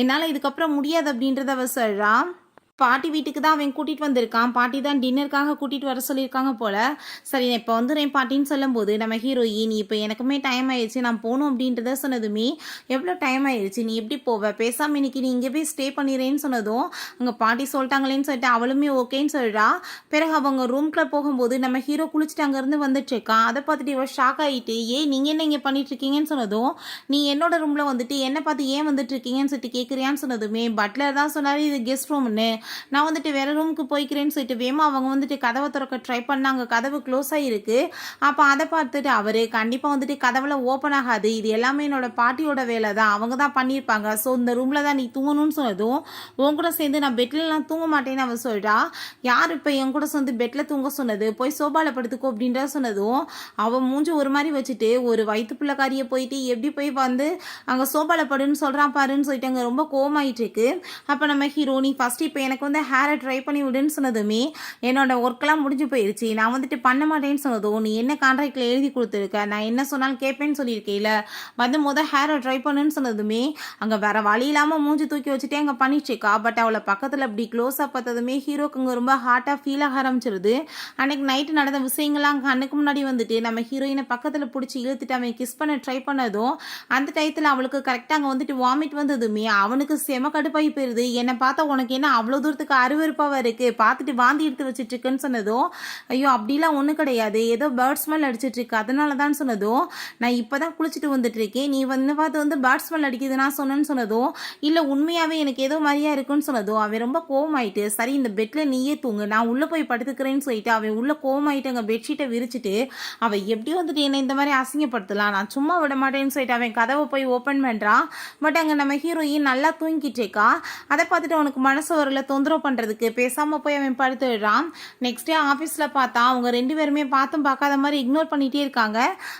என்னால் இதுக்கப்புறம் முடியாது அப்படின்றத அவ சொல்றா. பாட்டி வீட்டுக்கு தான் அவன் கூட்டிகிட்டு வந்திருக்கான், பாட்டி தான் டின்னருக்காக கூட்டிகிட்டு வர சொல்லியிருக்காங்க போல். சரி நான் இப்போ வந்துடுறேன் பாட்டின்னு சொல்லும்போது நம்ம ஹீரோயின் இப்போ எனக்குமே டைம் ஆயிடுச்சு நான் போகணும் அப்படின்றத சொன்னதுமே எவ்வளோ டைம் ஆயிடுச்சு நீ எப்படி போவ, பேசாமல் இன்னைக்கு நீ இங்கே போய் ஸ்டே பண்ணிடுறேன்னு சொன்னதும் அங்கே பாட்டி சொல்லிட்டாங்களேன்னு சொல்லிட்டு அவளுமே ஓகேன்னு சொல்கிறா. பிறகு அவங்க ரூம்குள்ளே போகும்போது நம்ம ஹீரோ குளிச்சுட்டு அங்கேருந்து வந்துட்டுருக்கான். அதை பார்த்துட்டு இவள் ஷாக் ஆகிட்டு நீங்கள் என்ன இங்கே பண்ணிட்டு இருக்கீங்கன்னு சொன்னதும் நீ என்னோட ரூமில் வந்துட்டு என்னை பார்த்து ஏன் வந்துட்டு இருக்கீங்கன்னு சொல்லிட்டு கேட்குறியான்னு சொன்னதுமே பட்லர் தான் சொன்னார் இது கெஸ்ட் ரூம்னு, நான் வந்துட்டு வேறு ரூமுக்கு போய்க்கிறேன்னு சொல்லிட்டு வேமா அவங்க வந்துட்டு கதவை திறக்க ட்ரை பண்ணாங்க, கதவு க்ளோஸ் ஆகிருக்கு. அப்போ அதை பார்த்துட்டு அவர் கண்டிப்பாக வந்துட்டு கதவுல ஓப்பன் ஆகாது, இது எல்லாமே என்னோட பாட்டியோட வேலை தான், அவங்க தான் பண்ணியிருப்பாங்க, ஸோ இந்த ரூமில் தான் நீ தூங்கணும்னு சொன்னதும் உன் கூட சேர்ந்து நான் பெட்லலாம் தூங்க மாட்டேன்னு அவன் சொல்கிறா. யார் இப்போ என் கூட சேர்ந்து பெட்டில் தூங்க சொன்னது, போய் சோபாவில் படுத்துக்கோ அப்படின்ற சொன்னதும் அவன் மூஞ்சி ஒரு மாதிரி வச்சுட்டு ஒரு வயிற்று பிள்ளைக்காரியை போயிட்டு எப்படி போய் வந்து அங்கே சோபாவில் படுன்னு சொல்கிறான் பாருன்னு சொல்லிட்டு அங்கே ரொம்ப கோவமாயிட்டு இருக்கு. அப்போ நம்ம ஹீரோ நீ ஃபஸ்ட்டு இப்போ எனக்கு வந்து ஹேரை ட்ரை பண்ணி விடுன்னு சொன்னதுமே என்னோட ஒர்க்கெல்லாம் முடிஞ்சு போயிடுச்சு, நான் வந்துட்டு பண்ண மாட்டேன்னு சொன்னதும் நீ என்ன கான்ட்ராக்டில் எழுதி கொடுத்துருக்க, நான் என்ன சொன்னாலும் கேட்பேன்னு சொல்லியிருக்கேல, வந்து ஹேரை ட்ரை பண்ணுன்னு சொன்னதுமே அங்கே வேற வழி இல்லாமல் மூஞ்சி தூக்கி வச்சுட்டே அங்கே பண்ணிச்சுக்கா. பட் அவளை பக்கத்தில் அப்படி க்ளோஸாக பார்த்ததுமே ஹீரோக்கு அங்கே ரொம்ப ஹார்ட்டாக ஃபீல் ஆக ஆரம்பிச்சிருது. அன்னைக்கு நைட்டு நடந்த விஷயங்கள்லாம் கண்ணுக்கு முன்னாடி வந்துட்டு நம்ம ஹீரோயினை பக்கத்தில் பிடிச்சி இழுத்துட்டு அவன் கிஸ் பண்ண ட்ரை பண்ணதும் அந்த டயத்தில் அவளுக்கு கரெக்டாக அங்கே வந்துட்டு வாமிட் வந்ததுமே அவனுக்கு செம கடுப்பாகி போயிருது. என்னை பார்த்தா உனக்கு என்ன அவ்வளோ தூரத்துக்கு அருவருப்பாக இருக்குது, பார்த்துட்டு வாந்தி எடுத்து வச்சுட்டு இருக்குன்னு சொன்னதும், ஐயோ அப்படிலாம் ஒன்றும் கிடையாது, ஏதோ பேர்ட் ஸ்மெல் அடிச்சிட்டு இருக்கு அதனால தான் சொன்னதும், நான் இப்போ தான் குளிச்சுட்டு வந்துட்டு இருக்கேன், நீ வந்து பார்த்து வந்து பேர்ட் ஸ்மெல் அடிக்குது நான் சொன்னேன்னு சொன்னதும், இல்லை உண்மையாகவே எனக்கு ஏதோ மாதிரியா இருக்குன்னு சொன்னதும் அவன் ரொம்ப கோவமாயிட்டு, சரி இந்த பெட்டில் நீயே தூங்கு நான் உள்ளே போய் படுத்துக்கிறேன்னு சொல்லிட்டு அவன் உள்ள கோவமாயிட்டு அங்கே பெட்ஷீட்டை விரிச்சிட்டு அவன் எப்படி வந்துட்டு என்னை இந்த மாதிரி அசிங்கப்படுத்தலாம், நான் சும்மா விட மாட்டேன்னு சொல்லிட்டு அவன் கதவை போய் ஓப்பன் பண்ணுறான். பட் அங்கே நம்ம ஹீரோயின் நல்லா தூங்கிட்டு இருக்கா. அதை பார்த்துட்டு அவனுக்கு மனசு வரல தொந்தரவு பண்ணுறதுக்கு பேசாமல் போய் அவன் படுத்துடுறான். நெக்ஸ்ட் டே ஆஃபீஸில் பார்த்தா அவங்க 2 பேருமே பார்த்தும் பார்க்காத மாதிரி இக்னோர் பண்ணிகிட்டே இருக்காங்க.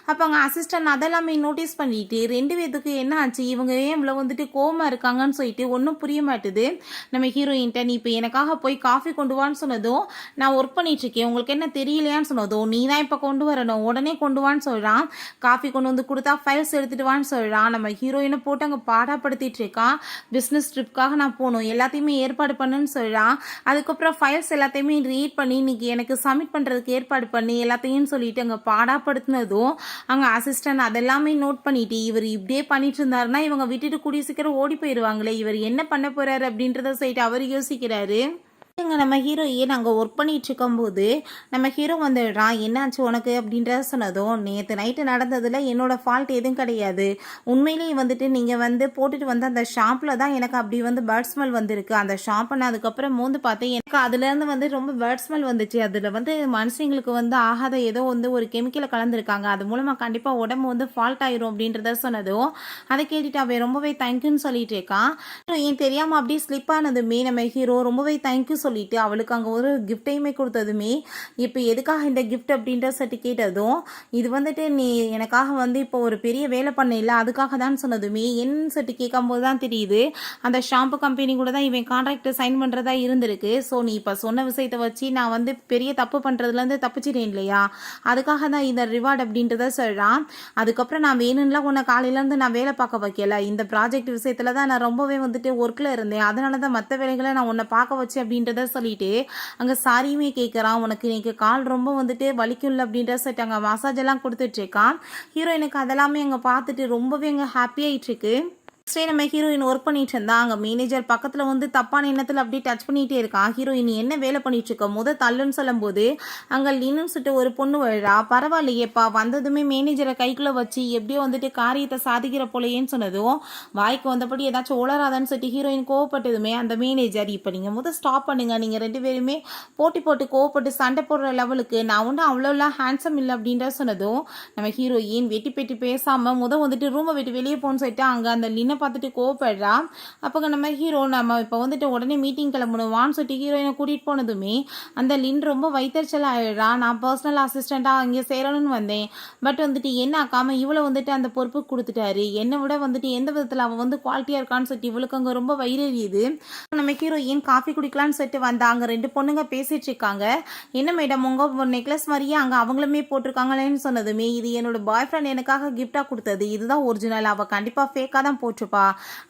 அப்போ அவங்க அசிஸ்டன்ட் அதெல்லாமே நோட்டீஸ் பண்ணிட்டு 2 பேத்துக்கு என்ன ஆச்சு, இவங்க ஏன் இவ்வளோ வந்துட்டு கோவமாக இருக்காங்கன்னு சொல்லிட்டு ஒன்றும் புரிய மாட்டுது. நம்ம ஹீரோயின்ட்ட நீ இப்போ எனக்காக போய் காஃபி கொண்டு வான்னு சொன்னதும், நான் ஒர்க் பண்ணிட்டு இருக்கேன் உங்களுக்கு என்ன தெரியலையான்னு சொன்னதும், நீ தான் இப்போ கொண்டு வரணும் உடனே கொண்டு வான்னு சொல்கிறான். காஃபி கொண்டு வந்து கொடுத்தா ஃபைல்ஸ் எடுத்துகிட்டு வான்னு சொல்கிறான். நம்ம ஹீரோயினை போட்டு அங்கே பாடாப்படுத்திட்டு இருக்கான். பிஸ்னஸ் ட்ரிப்காக நான் போகணும் எல்லாத்தையுமே ஏற்பாடு பண்ணுன்னு சொல்கிறான். அதுக்கப்புறம் ஃபைல்ஸ் எல்லாத்தையுமே ரீட் பண்ணி இன்னைக்கு எனக்கு சப்மிட் பண்ணுறதுக்கு ஏற்பாடு பண்ணி எல்லாத்தையும் சொல்லிட்டு அங்கே பாடாப்படுத்தினதும் அங்கே அசிஸ்டன்ட் அதெல்லாமே நோட் பண்ணிட்டு, இவர் இப்படியே பண்ணிட்டு இருந்தாருன்னா இவங்க விட்டுட்டு கூடிய சீக்கிரம் ஓடி போயிடுவாங்களே, இவர் என்ன பண்ண போறாரு அப்படின்றத சொல்லிட்டு அவர் யோசிக்கிறாரு. நம்ம ஹீரோயின் அங்கே ஒர்க் பண்ணிட்டு இருக்கும்போது நம்ம ஹீரோ வந்துடுறான். என்னாச்சு உனக்கு அப்படின்றத சொன்னதும், நேற்று நைட்டு நடந்ததில் என்னோட ஃபால்ட் எதுவும் கிடையாது, உண்மையிலேயே வந்துட்டு நீங்கள் வந்து போட்டுட்டு வந்து அந்த ஷாம்பில் தான் எனக்கு அப்படி வந்து பேர்ட் ஸ்மெல் வந்திருக்கு. அந்த ஷாம்பை நான் அதுக்கப்புறம் மோந்து பார்த்தேன், எனக்கு அதுலேருந்து வந்து ரொம்ப பேர்ட் ஸ்மெல் வந்துச்சு. அதில் வந்து மனுஷங்களுக்கு வந்து ஆகாத ஏதோ வந்து ஒரு கெமிக்கலை கலந்துருக்காங்க, அது மூலமாக கண்டிப்பாக உடம்பு வந்து ஃபால்ட் ஆயிரும் அப்படின்றத சொன்னதும் அதை கேட்டுட்டு அவன் ரொம்பவே தேங்க்யூன்னு சொல்லிட்டு இருக்கான். ஏன் தெரியாமல் அப்படியே ஸ்லிப் ஆனதுமே நம்ம ஹீரோ ரொம்பவே தேங்க்யூ சொல்லிட்டு அவளுக்கு அங்கே ஒரு கிஃப்டையுமே கொடுத்ததுமே, இப்போ எதுக்காக இந்த கிஃப்ட் அப்படின்ற சட்டி கேட்டதும், இது வந்துட்டு நீ எனக்காக வந்து இப்போ ஒரு பெரிய வேலை பண்ண இல்லை அதுக்காக தான் சொன்னதுமே, என்ன சட்டி கேட்கும்போது தான் தெரியுது அந்த ஷாம்பு கம்பெனி கூட தான் இவன் கான்ட்ராக்ட் சைன் பண்ணுறதா இருந்திருக்கு. ஸோ நீ இப்போ சொன்ன விஷயத்தை வச்சு நான் வந்து பெரிய தப்பு பண்ணுறதுலேருந்து தப்பிச்சிட்டேன் இல்லையா, அதுக்காக தான் இந்த ரிவார்டு அப்படின்றத சொல்கிறான். அதுக்கப்புறம் நான் வேணும்லாம் உன்னை காலையிலேருந்து நான் வேலை பார்க்க வைக்கல, இந்த ப்ராஜெக்ட் விஷயத்தில் தான் நான் ரொம்பவே வந்துட்டு ஒர்க்கில் இருந்தேன், அதனால தான் மற்ற வேலைகளை நான் உன்னை பார்க்க வச்சு அப்படின்றத சொல்லிட்டு அங்க சாரியுமே கேட்கறான். உனக்கு இன்னைக்கு கால் ரொம்ப வந்துட்டு வலிக்கும்ல அப்படின்ற சொல்லிட்டு அங்க மசாஜ் எல்லாம் கொடுத்துட்டு இருக்கான். ஹீரோயினுக்கு அதெல்லாமே அங்க பார்த்துட்டு ரொம்பவே அங்க ஹாப்பி ஆயிட்டு இருக்கு. சரி நம்ம ஹீரோயின் ஒர்க் பண்ணிட்டு இருந்தா அங்கே மேனேஜர் பக்கத்தில் வந்து தப்பான எண்ணத்தில் அப்படியே டச் பண்ணிகிட்டே இருக்கான். ஹீரோயின் என்ன வேலை பண்ணிட்டு இருக்க தள்ளுன்னு சொல்லும் போது அங்கே லின்னு சொல்லிட்டு ஒரு பொண்ணு வழா, பரவாயில்லையேப்பா வந்ததுமே மேனேஜரை கைக்குள்ளே வச்சு எப்படியோ வந்துட்டு காரியத்தை சாதிக்கிற போலையேன்னு சொன்னதும், வாய்க்கு வந்தபடி ஏதாச்சும் உளராதான்னு சொல்லிட்டு ஹீரோயின் கோவப்பட்டதுமே அந்த மேனேஜர், இப்போ நீங்கள் ஸ்டாப் பண்ணுங்க, நீங்கள் 2 பேருமே போட்டி போட்டு கோவப்பட்டு சண்டை போடுற லெவலுக்கு நான் ஒன்றும் அவ்வளோலாம் ஹேண்ட்ஸம் இல்லை அப்படின்ற சொன்னதும், நம்ம ஹீரோயின் வெட்டி பெட்டி பேசாமல் வந்துட்டு ரூமை விட்டு வெளியே போன்னு சொல்லிட்டு அங்கே அந்த லின்னை பார்த்துட்டு கோவப்படுறா. அப்போ நம்ம ஹீரோ நம்ம இப்போ வந்துட்டு உடனே மீட்டிங் கிளம்பணும் வான்னு சொல்லிட்டு ஹீரோயினை கூட்டிகிட்டு போனதுமே அந்த லின் ரொம்ப வைத்தறிச்சல் ஆயிடுறா. நான் பர்சனல் அசிஸ்டண்ட்டாக இங்கே சேரணும்னு வந்தேன், பட் வந்துட்டு என்ன ஆக்காமல் இவ்வளோ வந்துட்டு அந்த பொறுப்பு கொடுத்துட்டாரு, என்னை விட வந்துட்டு எந்த விதத்தில் அவன் வந்து குவாலிட்டியாக இருக்கான்னு சொல்லிட்டு இவளுக்கு அங்கே ரொம்ப வயிறறியுது. நம்ம ஹீரோயின் காஃபி குடிக்கலான்னு சொல்லிட்டு வந்தா அங்கே 2 பொண்ணுங்க பேசிட்டு இருக்காங்க. என்ன மேடம் உங்கள் நெக்லஸ் மாதிரியே அங்கே அவங்களுமே போட்டிருக்காங்களேன்னு சொன்னதுமே, இது என்னோட பாய் ஃப்ரெண்ட் எனக்காக கிஃப்டாக கொடுத்தது, இதுதான் ஒரிஜினல், அவள் கண்டிப்பாக ஃபேக்காக தான் போட்டிருப்பா,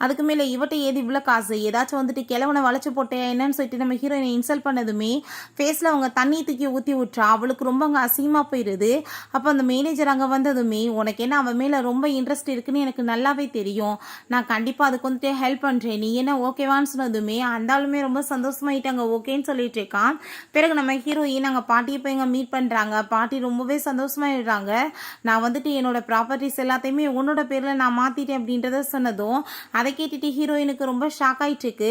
அதுக்கு மேலே இவட்ட ஏது இவ்வளோ காசு, ஏதாச்சும் வந்துட்டு கிழவனை வளைச்சு போட்டேன் என்னன்னு சொல்லிட்டு நம்ம ஹீரோயினை இன்சல்ட் பண்ணதுமே ஃபேஸில் அவங்க தண்ணி தூக்கி ஊற்றி விட்றா. அவளுக்கு ரொம்ப அங்கே அசிங்கமாக போயிடுது. அப்போ அந்த மேனேஜர் அங்கே வந்ததுமே, உனக்கு என்ன அவன் மேலே ரொம்ப இன்ட்ரெஸ்ட் இருக்குன்னு எனக்கு நல்லாவே தெரியும், நான் கண்டிப்பாக அதுக்கு வந்துட்டு ஹெல்ப் பண்ணுறேன், நீ என்ன ஓகேவான்னு சொன்னதுமே அந்த ஆளுமே ரொம்ப சந்தோஷமாயிட்டாங்க ஓகேன்னு சொல்லிட்டு இருக்கான். பிறகு நம்ம ஹீரோயின் அங்கே பாட்டியை போய் இங்கே மீட் பண்ணுறாங்க. பாட்டி ரொம்பவே சந்தோஷமாயிடுறாங்க. நான் வந்துட்டு என்னோட ப்ராப்பர்ட்டிஸ் எல்லாத்தையுமே உன்னோட பேரில் நான் மாற்றிட்டேன் அப்படின்றத சொன்னதும் அதை கேட்டுட்டு ஹீரோயினுக்கு ரொம்ப ஷாக் ஆயிட்டு இருக்கு.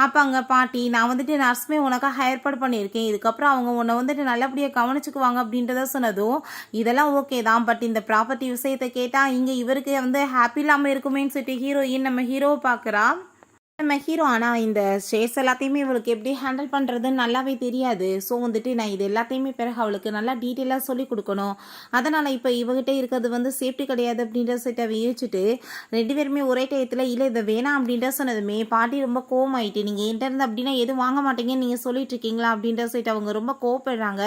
அப்போ அங்கே பாட்டி, நான் வந்துட்டு நர்ஸ்மே உனக்காக ஏற்பாடு பண்ணியிருக்கேன், இதுக்கப்புறம் அவங்க உன்னை வந்துட்டு நல்லபடியாக கவனிச்சுக்குவாங்க அப்படின்றத சொன்னதும், இதெல்லாம் ஓகே தான், பட் இந்த ப்ராப்பர்ட்டி விஷயத்தை கேட்டால் இங்கே இவருக்கு வந்து ஹாப்பி இல்லாமல் இருக்குமேன்னு சொல்லிட்டு ஹீரோயின் நம்ம ஹீரோவை பார்க்குறா. நம்ம ஹீரோ ஆனால் இந்த ஸ்ட்ரெஸ் எல்லாத்தையுமே இவளுக்கு எப்படி ஹேண்டில் பண்ணுறதுன்னு நல்லாவே தெரியாது. ஸோ வந்துட்டு நான் இது எல்லாத்தையுமே பிறகு அவளுக்கு நல்லா டீட்டெயிலாக சொல்லி கொடுக்கணும், அதனால் இப்போ இவகிட்ட இருக்கிறது வந்து சேஃப்டி கிடையாது அப்படின்ற சைட்டை யோசிச்சுட்டு 2 பேருமே ஒரே டயத்தில் இல்லை இதை வேணாம் அப்படின்ற சொன்னதுமே பாட்டி ரொம்ப கோவமாயிட்டு, நீங்கள் என்கிட்ட இருந்து அப்படின்னா எதுவும் வாங்க மாட்டீங்கன்னு நீங்கள் சொல்லிட்டு இருக்கீங்களா அப்படின்ற சைட்டு அவங்க ரொம்ப கோவப்படுறாங்க.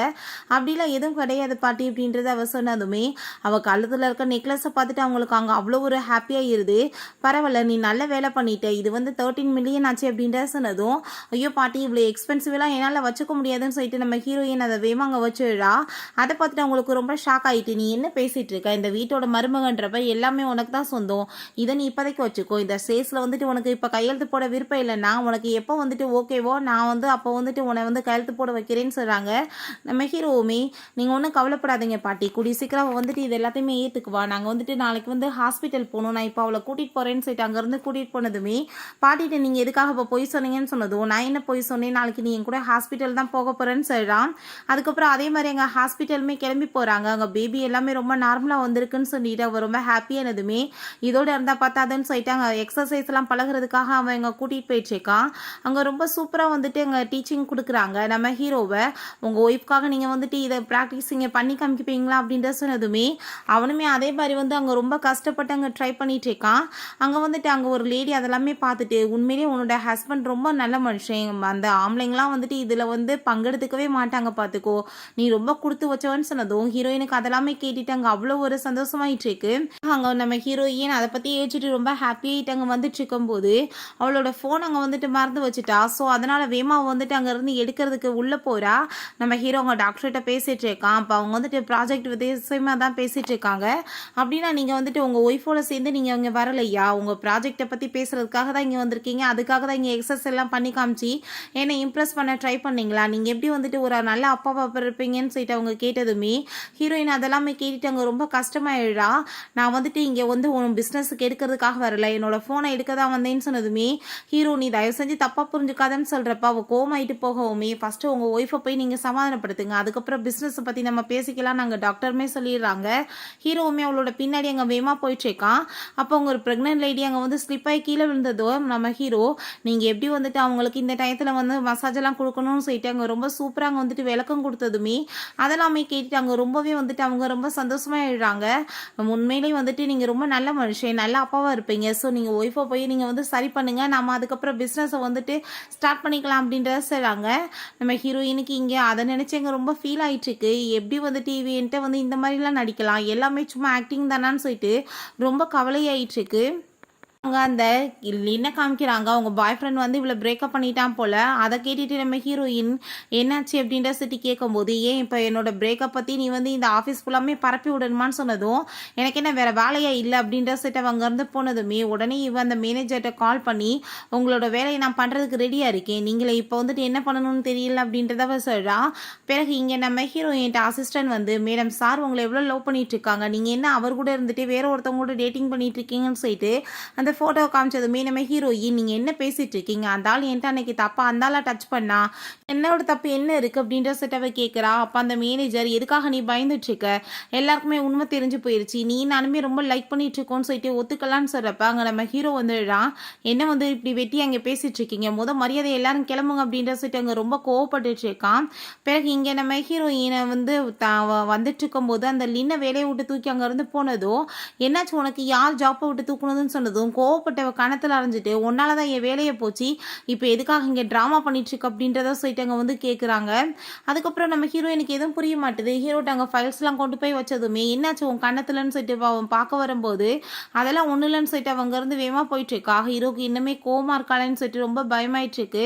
அப்படிலாம் எதுவும் கிடையாது பாட்டி அப்படின்றத அவள் சொன்னதுமே அவள் கழுத்தில் இருக்க நெக்லஸை பார்த்துட்டு அவங்களுக்கு அங்கே அவ்வளோ ஒரு ஹாப்பியாக இருது. பரவாயில்ல நீ நல்ல வேலை பண்ணிட்ட, இது வந்து 13 14 மில்லியன் ஆச்சு அப்படின்றத சொன்னதும், ஐயோ பாட்டி இவ்வளோ எக்ஸ்பென்சிவ்லாம் என்னால் வச்சுக்க முடியாதுன்னு சொல்லிட்டு நம்ம ஹீரோயின் அதை வேமாங்க வச்சுடுறா. அதை பார்த்துட்டு அவங்களுக்கு ரொம்ப ஷாக் ஆகிட்டு, நீ என்ன பேசிகிட்டு இருக்க, இந்த வீட்டோட மருமகன்றப்ப எல்லாமே உனக்கு தான் சொந்தம், இதை நீ இப்போதைக்கு வச்சுக்கோ, இந்த ஸ்டேஸில் வந்துட்டு உனக்கு இப்போ கையெழுத்து போட விருப்பம் இல்லைன்னா உனக்கு எப்போ வந்துட்டு ஓகேவோ நான் வந்து அப்போ வந்துட்டு உன்னை வந்து கையெழுத்து போட வைக்கிறேன்னு சொல்கிறாங்க. நம்ம ஹீரோவுமே, நீங்கள் ஒன்றும் கவலைப்படாதீங்க பாட்டி, கூடிய சீக்கிரம் வந்துட்டு இது எல்லாத்தையுமே ஏற்றுக்குவா, நாங்கள் வந்துட்டு நாளைக்கு வந்து ஹாஸ்பிட்டல் போகணும், நான் இப்போ அவளை கூட்டிகிட்டு போகிறேன்னு சொல்லிட்டு அங்கேருந்து கூட்டிகிட்டு போனதுமே பாட்டிகிட்ட நீங்கள் எதுக்காக இப்போ பொய் சொன்னீங்கன்னு சொன்னதும், நான் என்ன பொய் சொன்னேன், நாளைக்கு நீ என் கூட ஹாஸ்பிட்டல் தான் போக போகிறேன்னு சொல்கிறான். அதுக்கப்புறம் அதே மாதிரி எங்கள் ஹாஸ்பிட்டலுமே கிளம்பி போகிறாங்க. அங்கே பேபி எல்லாமே ரொம்ப நார்மலாக வந்திருக்குன்னு சொல்லிட்டு அவள் ரொம்ப ஹாப்பியானதுமே, இதோட இருந்தால் பார்த்தாதுன்னு சொல்லிட்டு அங்கே எக்ஸசைஸ்லாம் பழகிறதுக்காக அவன் எங்கள் கூட்டிகிட்டு போயிட்டுருக்கான். அங்கே ரொம்ப சூப்பராக வந்துட்டு எங்கள் டீச்சிங் கொடுக்குறாங்க. நம்ம ஹீரோவை, உங்கள் ஒய்ஃப்காக நீங்கள் வந்துட்டு இதை ப்ராக்டிஸ் இங்கே பண்ணி காமிப்பீங்களா அப்படின்ற சொன்னதுமே அவனுமே அதே மாதிரி வந்து அங்கே ரொம்ப கஷ்டப்பட்டு அங்கே ட்ரை பண்ணிட்டு இருக்கான். அங்கே வந்துட்டு அங்கே ஒரு லேடி அதெல்லாமே பார்த்துட்டு, உண்மையிலேயே உன்னோட ஹஸ்பண்ட் ரொம்ப நல்ல மனுஷன், அந்த ஆம்பளைங்களாம் வந்துட்டு இதில் வந்து பங்கெடுத்துக்கவே மாட்டாங்க பார்த்துக்கோ, நீ ரொம்ப கொடுத்து வச்சவன்னு சொன்னதும் ஹீரோயினுக்கு அதெல்லாமே கேட்டுட்டு அங்கே அவ்வளோ ஒரு சந்தோஷமாயிட்டு இருக்கு. அங்கே நம்ம ஹீரோயின் அதை பற்றி யோசிச்சுட்டு ரொம்ப ஹாப்பியாகிட்டு அங்கே வந்துட்டு இருக்கும்போது அவளோட ஃபோன் அங்கே வந்துட்டு மறந்து வச்சுட்டா. ஸோ அதனால் வேமாவை வந்துட்டு அங்கேருந்து எடுக்கிறதுக்கு உள்ளே போகிறா. நம்ம ஹீரோ அவங்க டாக்டர்கிட்ட பேசிகிட்டு இருக்கான். அப்போ அவங்க வந்துட்டு ப்ராஜெக்ட் வித்தியாசமாக தான் பேசிகிட்டு இருக்காங்க. அப்படின்னா நீங்கள் வந்துட்டு உங்கள் ஒய்ஃபோட சேர்ந்து நீங்கள் இங்கே வரலையா, உங்கள் ப்ராஜெக்டை பற்றி பேசுகிறதுக்காக தான் இங்கே வந்திருக்கீங்க, அதுக்காக தான் இங்கே எக்ஸசைஸ் எல்லாம் பண்ணி காமிச்சு என்னை இம்ப்ரெஸ் பண்ண ட்ரை பண்ணீங்களா, நீங்கள் எப்படி வந்துட்டு ஒரு நல்ல அப்பாவை இருப்பீங்கன்னு சொல்லிட்டு அவங்க கேட்டதுமே ஹீரோயின் அதெல்லாமே கேட்டுட்டு அங்கே ரொம்ப கஷ்டமாயிடுறா. நான் வந்துட்டு இங்கே வந்து உன் பிஸ்னஸுக்கு எடுக்கிறதுக்காக வரல, என்னோட ஃபோனை எடுக்க தான் வந்தேன்னு சொன்னதுமே ஹீரோ, நீ தயவு செஞ்சு தப்பாக புரிஞ்சுக்காதன்னு சொல்கிறப்ப அவள் கோமாயிட்டு போகவுமே, ஃபஸ்ட்டு உங்கள் ஒய்ஃபை போய் நீங்கள் சமாதானப்படுத்துங்க, அதுக்கப்புறம் பிஸ்னஸை பற்றி நம்ம பேசிக்கலாம் நாங்கள் டாக்டருமே சொல்லிடுறாங்க. ஹீரோவுமே அவளோட பின்னாடி அங்கே வேகமாக போயிட்டுருக்கான். அப்போ அவங்க ஒரு ப்ரெக்னென்ட் லேடி அங்கே வந்து ஸ்லிப்பாகி கீழே விழுந்ததோ நம்ம ஹீரோ, நீங்கள் எப்படி வந்துட்டு அவங்களுக்கு இந்த டயத்தில் வந்து மசாஜ் எல்லாம் கொடுக்கணும்னு சொல்லிட்டு அங்கே ரொம்ப சூப்பராக அங்கே வந்துட்டு விளக்கம் கொடுத்ததுமே அதெல்லாமே கேட்டுட்டு அங்கே ரொம்பவே வந்துட்டு அவங்க ரொம்ப சந்தோஷமாக எழுறாங்க. உண்மையிலேயே வந்துட்டு நீங்கள் ரொம்ப நல்ல மனுஷன், நல்ல அப்பாவாக இருப்பீங்க, ஸோ நீங்கள் ஒய்ஃபை போய் நீங்கள் வந்து சரி பண்ணுங்கள், நம்ம அதுக்கப்புறம் பிஸ்னஸை வந்துட்டு ஸ்டார்ட் பண்ணிக்கலாம் அப்படின்றத சொல்கிறாங்க. நம்ம ஹீரோயினுக்கு இங்கே அதை நினச்சி எங்க ரொம்ப ஃபீல் ஆகிட்டுருக்கு, எப்படி வந்துட்டு இவன்ட்ட வந்து இந்த மாதிரிலாம் நடிக்கலாம், எல்லாமே சும்மா ஆக்டிங் தானான்னு சொல்லிட்டு ரொம்ப கவலையாயிட்டுருக்கு. அவங்க அந்த என்ன காமிக்கிறாங்க, அவங்க பாய் ஃப்ரெண்ட் வந்து இவ்வளோ பிரேக்கப் பண்ணிட்டான் போல். அதை கேட்டுட்டு நம்ம ஹீரோயின் என்னாச்சு அப்படின்ற சிட்டி கேட்கும்போது, ஏன் இப்போ என்னோட பிரேக்கப் பற்றி நீ வந்து இந்த ஆஃபீஸ் ஃபுல்லாமே பரப்பி விடணுமான்னு சொன்னதும், எனக்கு என்ன வேறு வேலையா இல்லை அப்படின்ற சிட்ட அங்கேருந்து போனதுமே உடனே இவன் அந்த மேனேஜர்கிட்ட கால் பண்ணி, உங்களோட வேலையை நான் பண்ணுறதுக்கு ரெடியாக இருக்கேன், நீங்களே இப்போ வந்துட்டு என்ன பண்ணணும்னு தெரியல அப்படின்றத சொல்கிறா. பிறகு இங்கே நம்ம ஹீரோயின்ட்ட அசிஸ்டன்ட் வந்து, மேடம் சார் உங்களை எவ்வளோ லவ் பண்ணிட்டு இருக்காங்க, நீங்கள் என்ன அவர் கூட இருந்துட்டு வேற ஒருத்தவங்க கூட டேட்டிங் பண்ணிட்டு இருக்கீங்கன்னு சொல்லிட்டு அந்த ஃபோட்டோ காமிச்சதுமே நம்ம ஹீரோயின், நீங்கள் என்ன பேசிகிட்டு இருக்கீங்க, அந்த ஆள் என்கிட்ட அன்னைக்கு தப்பாக அந்த ஆளாக டச் பண்ணா, என்னோட தப்பு என்ன இருக்குது அப்படின்ற செட்டவை கேட்குறா. அப்போ அந்த மேனேஜர், எதுக்காக நீ பயந்துட்டுருக்க, எல்லாருக்குமே உண்மை தெரிஞ்சு போயிடுச்சு, நீ நானுமே ரொம்ப லைக் பண்ணிட்டு இருக்கோன்னு சொல்லிட்டு ஒத்துக்கலான்னு சொல்கிறப்ப அங்கே நம்ம ஹீரோ வந்துடுறான். என்ன வந்து இப்படி வெட்டி அங்கே பேசிகிட்டு இருக்கீங்க, மரியாதை எல்லாரும் கிளம்புங்க அப்படின்ற சொல்லிட்டு அங்கே ரொம்ப கோவப்பட்டுட்டு இருக்கான். பிறகு இங்கே நம்ம ஹீரோயினை வந்து வந்துட்டு இருக்கும்போது அந்த லின்னை வேலையை விட்டு தூக்கி அங்கேருந்து போனதும், என்னாச்சு உனக்கு, யார் ஜாப்பை விட்டு தூக்கணுதுன்னு சொன்னதும் கோவப்பட்டவ கணத்தில் அரைஞ்சிட்டு, உன்னால தான் என் வேலையை போச்சு, இப்போ எதுக்காக இங்கே ட்ராமா பண்ணிட்டுருக்கு அப்படின்றத சொல்லிட்டு அங்கே வந்து கேட்குறாங்க. அதுக்கப்புறம் நம்ம ஹீரோயினுக்கு எதுவும் புரிய மாட்டுது. ஹீரோட்ட அங்கே ஃபைல்ஸ்லாம் கொண்டு போய் வச்சதுமே, என்னாச்சு உன் கணத்துலன்னு சொல்லிட்டு அவன் பார்க்க வரும்போது அதெல்லாம் ஒன்றும் இல்லைன்னு சொல்லிட்டு அவங்க இருந்து வேகமாக போயிட்டுருக்கா. ஹீரோக்கு இன்னுமே கோமா இருக்காளேன்னு சொல்லிட்டு ரொம்ப பயமாயிட்டுருக்கு.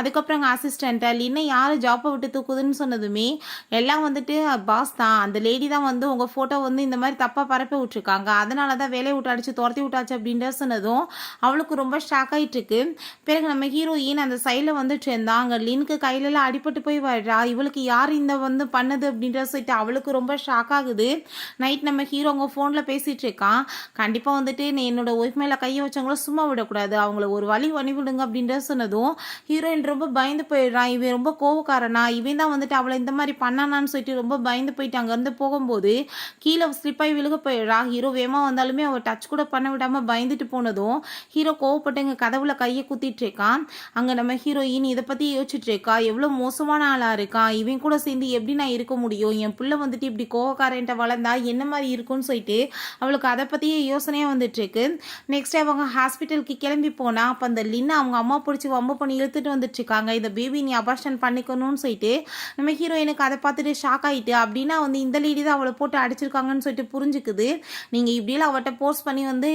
அதுக்கப்புறம் அங்கே அசிஸ்டண்ட்டை இன்னும் யார் ஜாப்பை விட்டு தூக்குதுன்னு சொன்னதுமே எல்லாம் வந்துட்டு பாஸ் தான், அந்த லேடி தான் வந்து உங்கள் ஃபோட்டோ வந்து இந்த மாதிரி தப்பாக பரப்பி விட்டுருக்காங்க, அதனால தான் வேலையை விட்டு அடிச்சு துரத்தி விட்டாச்சு அப்படின்ற சொன்னதும் அவளுக்கு ரொம்ப ஷாக் ஆகிட்டு இருக்கு. பிறகு நம்ம ஹீரோயின் அந்த சைடில் வந்துட்டு இருந்தா. அங்கே லின்க்கு கையிலலாம் அடிபட்டு போய் வர்றா. இவளுக்கு யார் இந்த வந்து பண்ணது அப்படின்ற சொல்லிட்டு அவளுக்கு ரொம்ப ஷாக் ஆகுது. நைட் நம்ம ஹீரோ அவங்க ஃபோனில் பேசிகிட்டு இருக்கான். கண்டிப்பாக வந்துட்டு நீ என்னோட ஒய்ஃப் மேலே கையை வச்சவங்கள சும்மா விடக்கூடாது, அவங்கள ஒரு வழி விடுங்க அப்படின்ற சொன்னதும் ஹீரோயின் ரொம்ப பயந்து போயிடுறான். இவன் ரொம்ப கோவக்காரனா, இவன் தான் வந்துட்டு அவளை இந்த மாதிரி பண்ணானான்னு சொல்லிட்டு ரொம்ப பயந்து போயிட்டு அங்கேருந்து போகும்போது கீழே ஸ்லிப்பாகி விழுக போயிடுறா. ஹீரோ வேகமாக வந்தாலுமே அவள் டச் கூட பண்ண விடாமல் பயந்துட்டு போனதும் ஹீரோ கோவப்பட்டு எங்கள் கதவுல கையை குத்திட்டு இருக்கான். அங்கே நம்ம ஹீரோயின் இதை பற்றி யோசிச்சுட்டு இருக்கா, எவ்வளோ மோசமான ஆளாக இருக்கான், இவன் கூட சேர்ந்து எப்படி நான் இருக்க முடியும், என் பிள்ளை வந்துட்டு இப்படி கோவக்காரன்ட்ட வளர்ந்தா என்ன மாதிரி இருக்கும்னு சொல்லிட்டு அவளுக்கு அதை பற்றியே யோசனையாக வந்துட்டு இருக்கு. நெக்ஸ்ட் அவங்க ஹாஸ்பிட்டலுக்கு கிளம்பி போனா. அப்போ அந்த லின்னை அவங்க அம்மா பிடிச்சி வம்பு பண்ணி இழுத்துட்டு வந்துட்டு இருக்காங்க. இந்த பேபி நீ அபார்ஷன் பண்ணிக்கணும்னு சொல்லிட்டு நம்ம ஹீரோயினுக்கு அதை பார்த்துட்டு ஷாக் ஆகிட்டு, அப்படின்னா வந்து இந்த லேடி தான் அவளை போட்டு அடிச்சிருக்காங்கன்னு சொல்லிட்டு புரிஞ்சுக்குது. நீங்கள் இப்படியெல்லாம் அவட்ட போஸ்ட் பண்ணி வந்து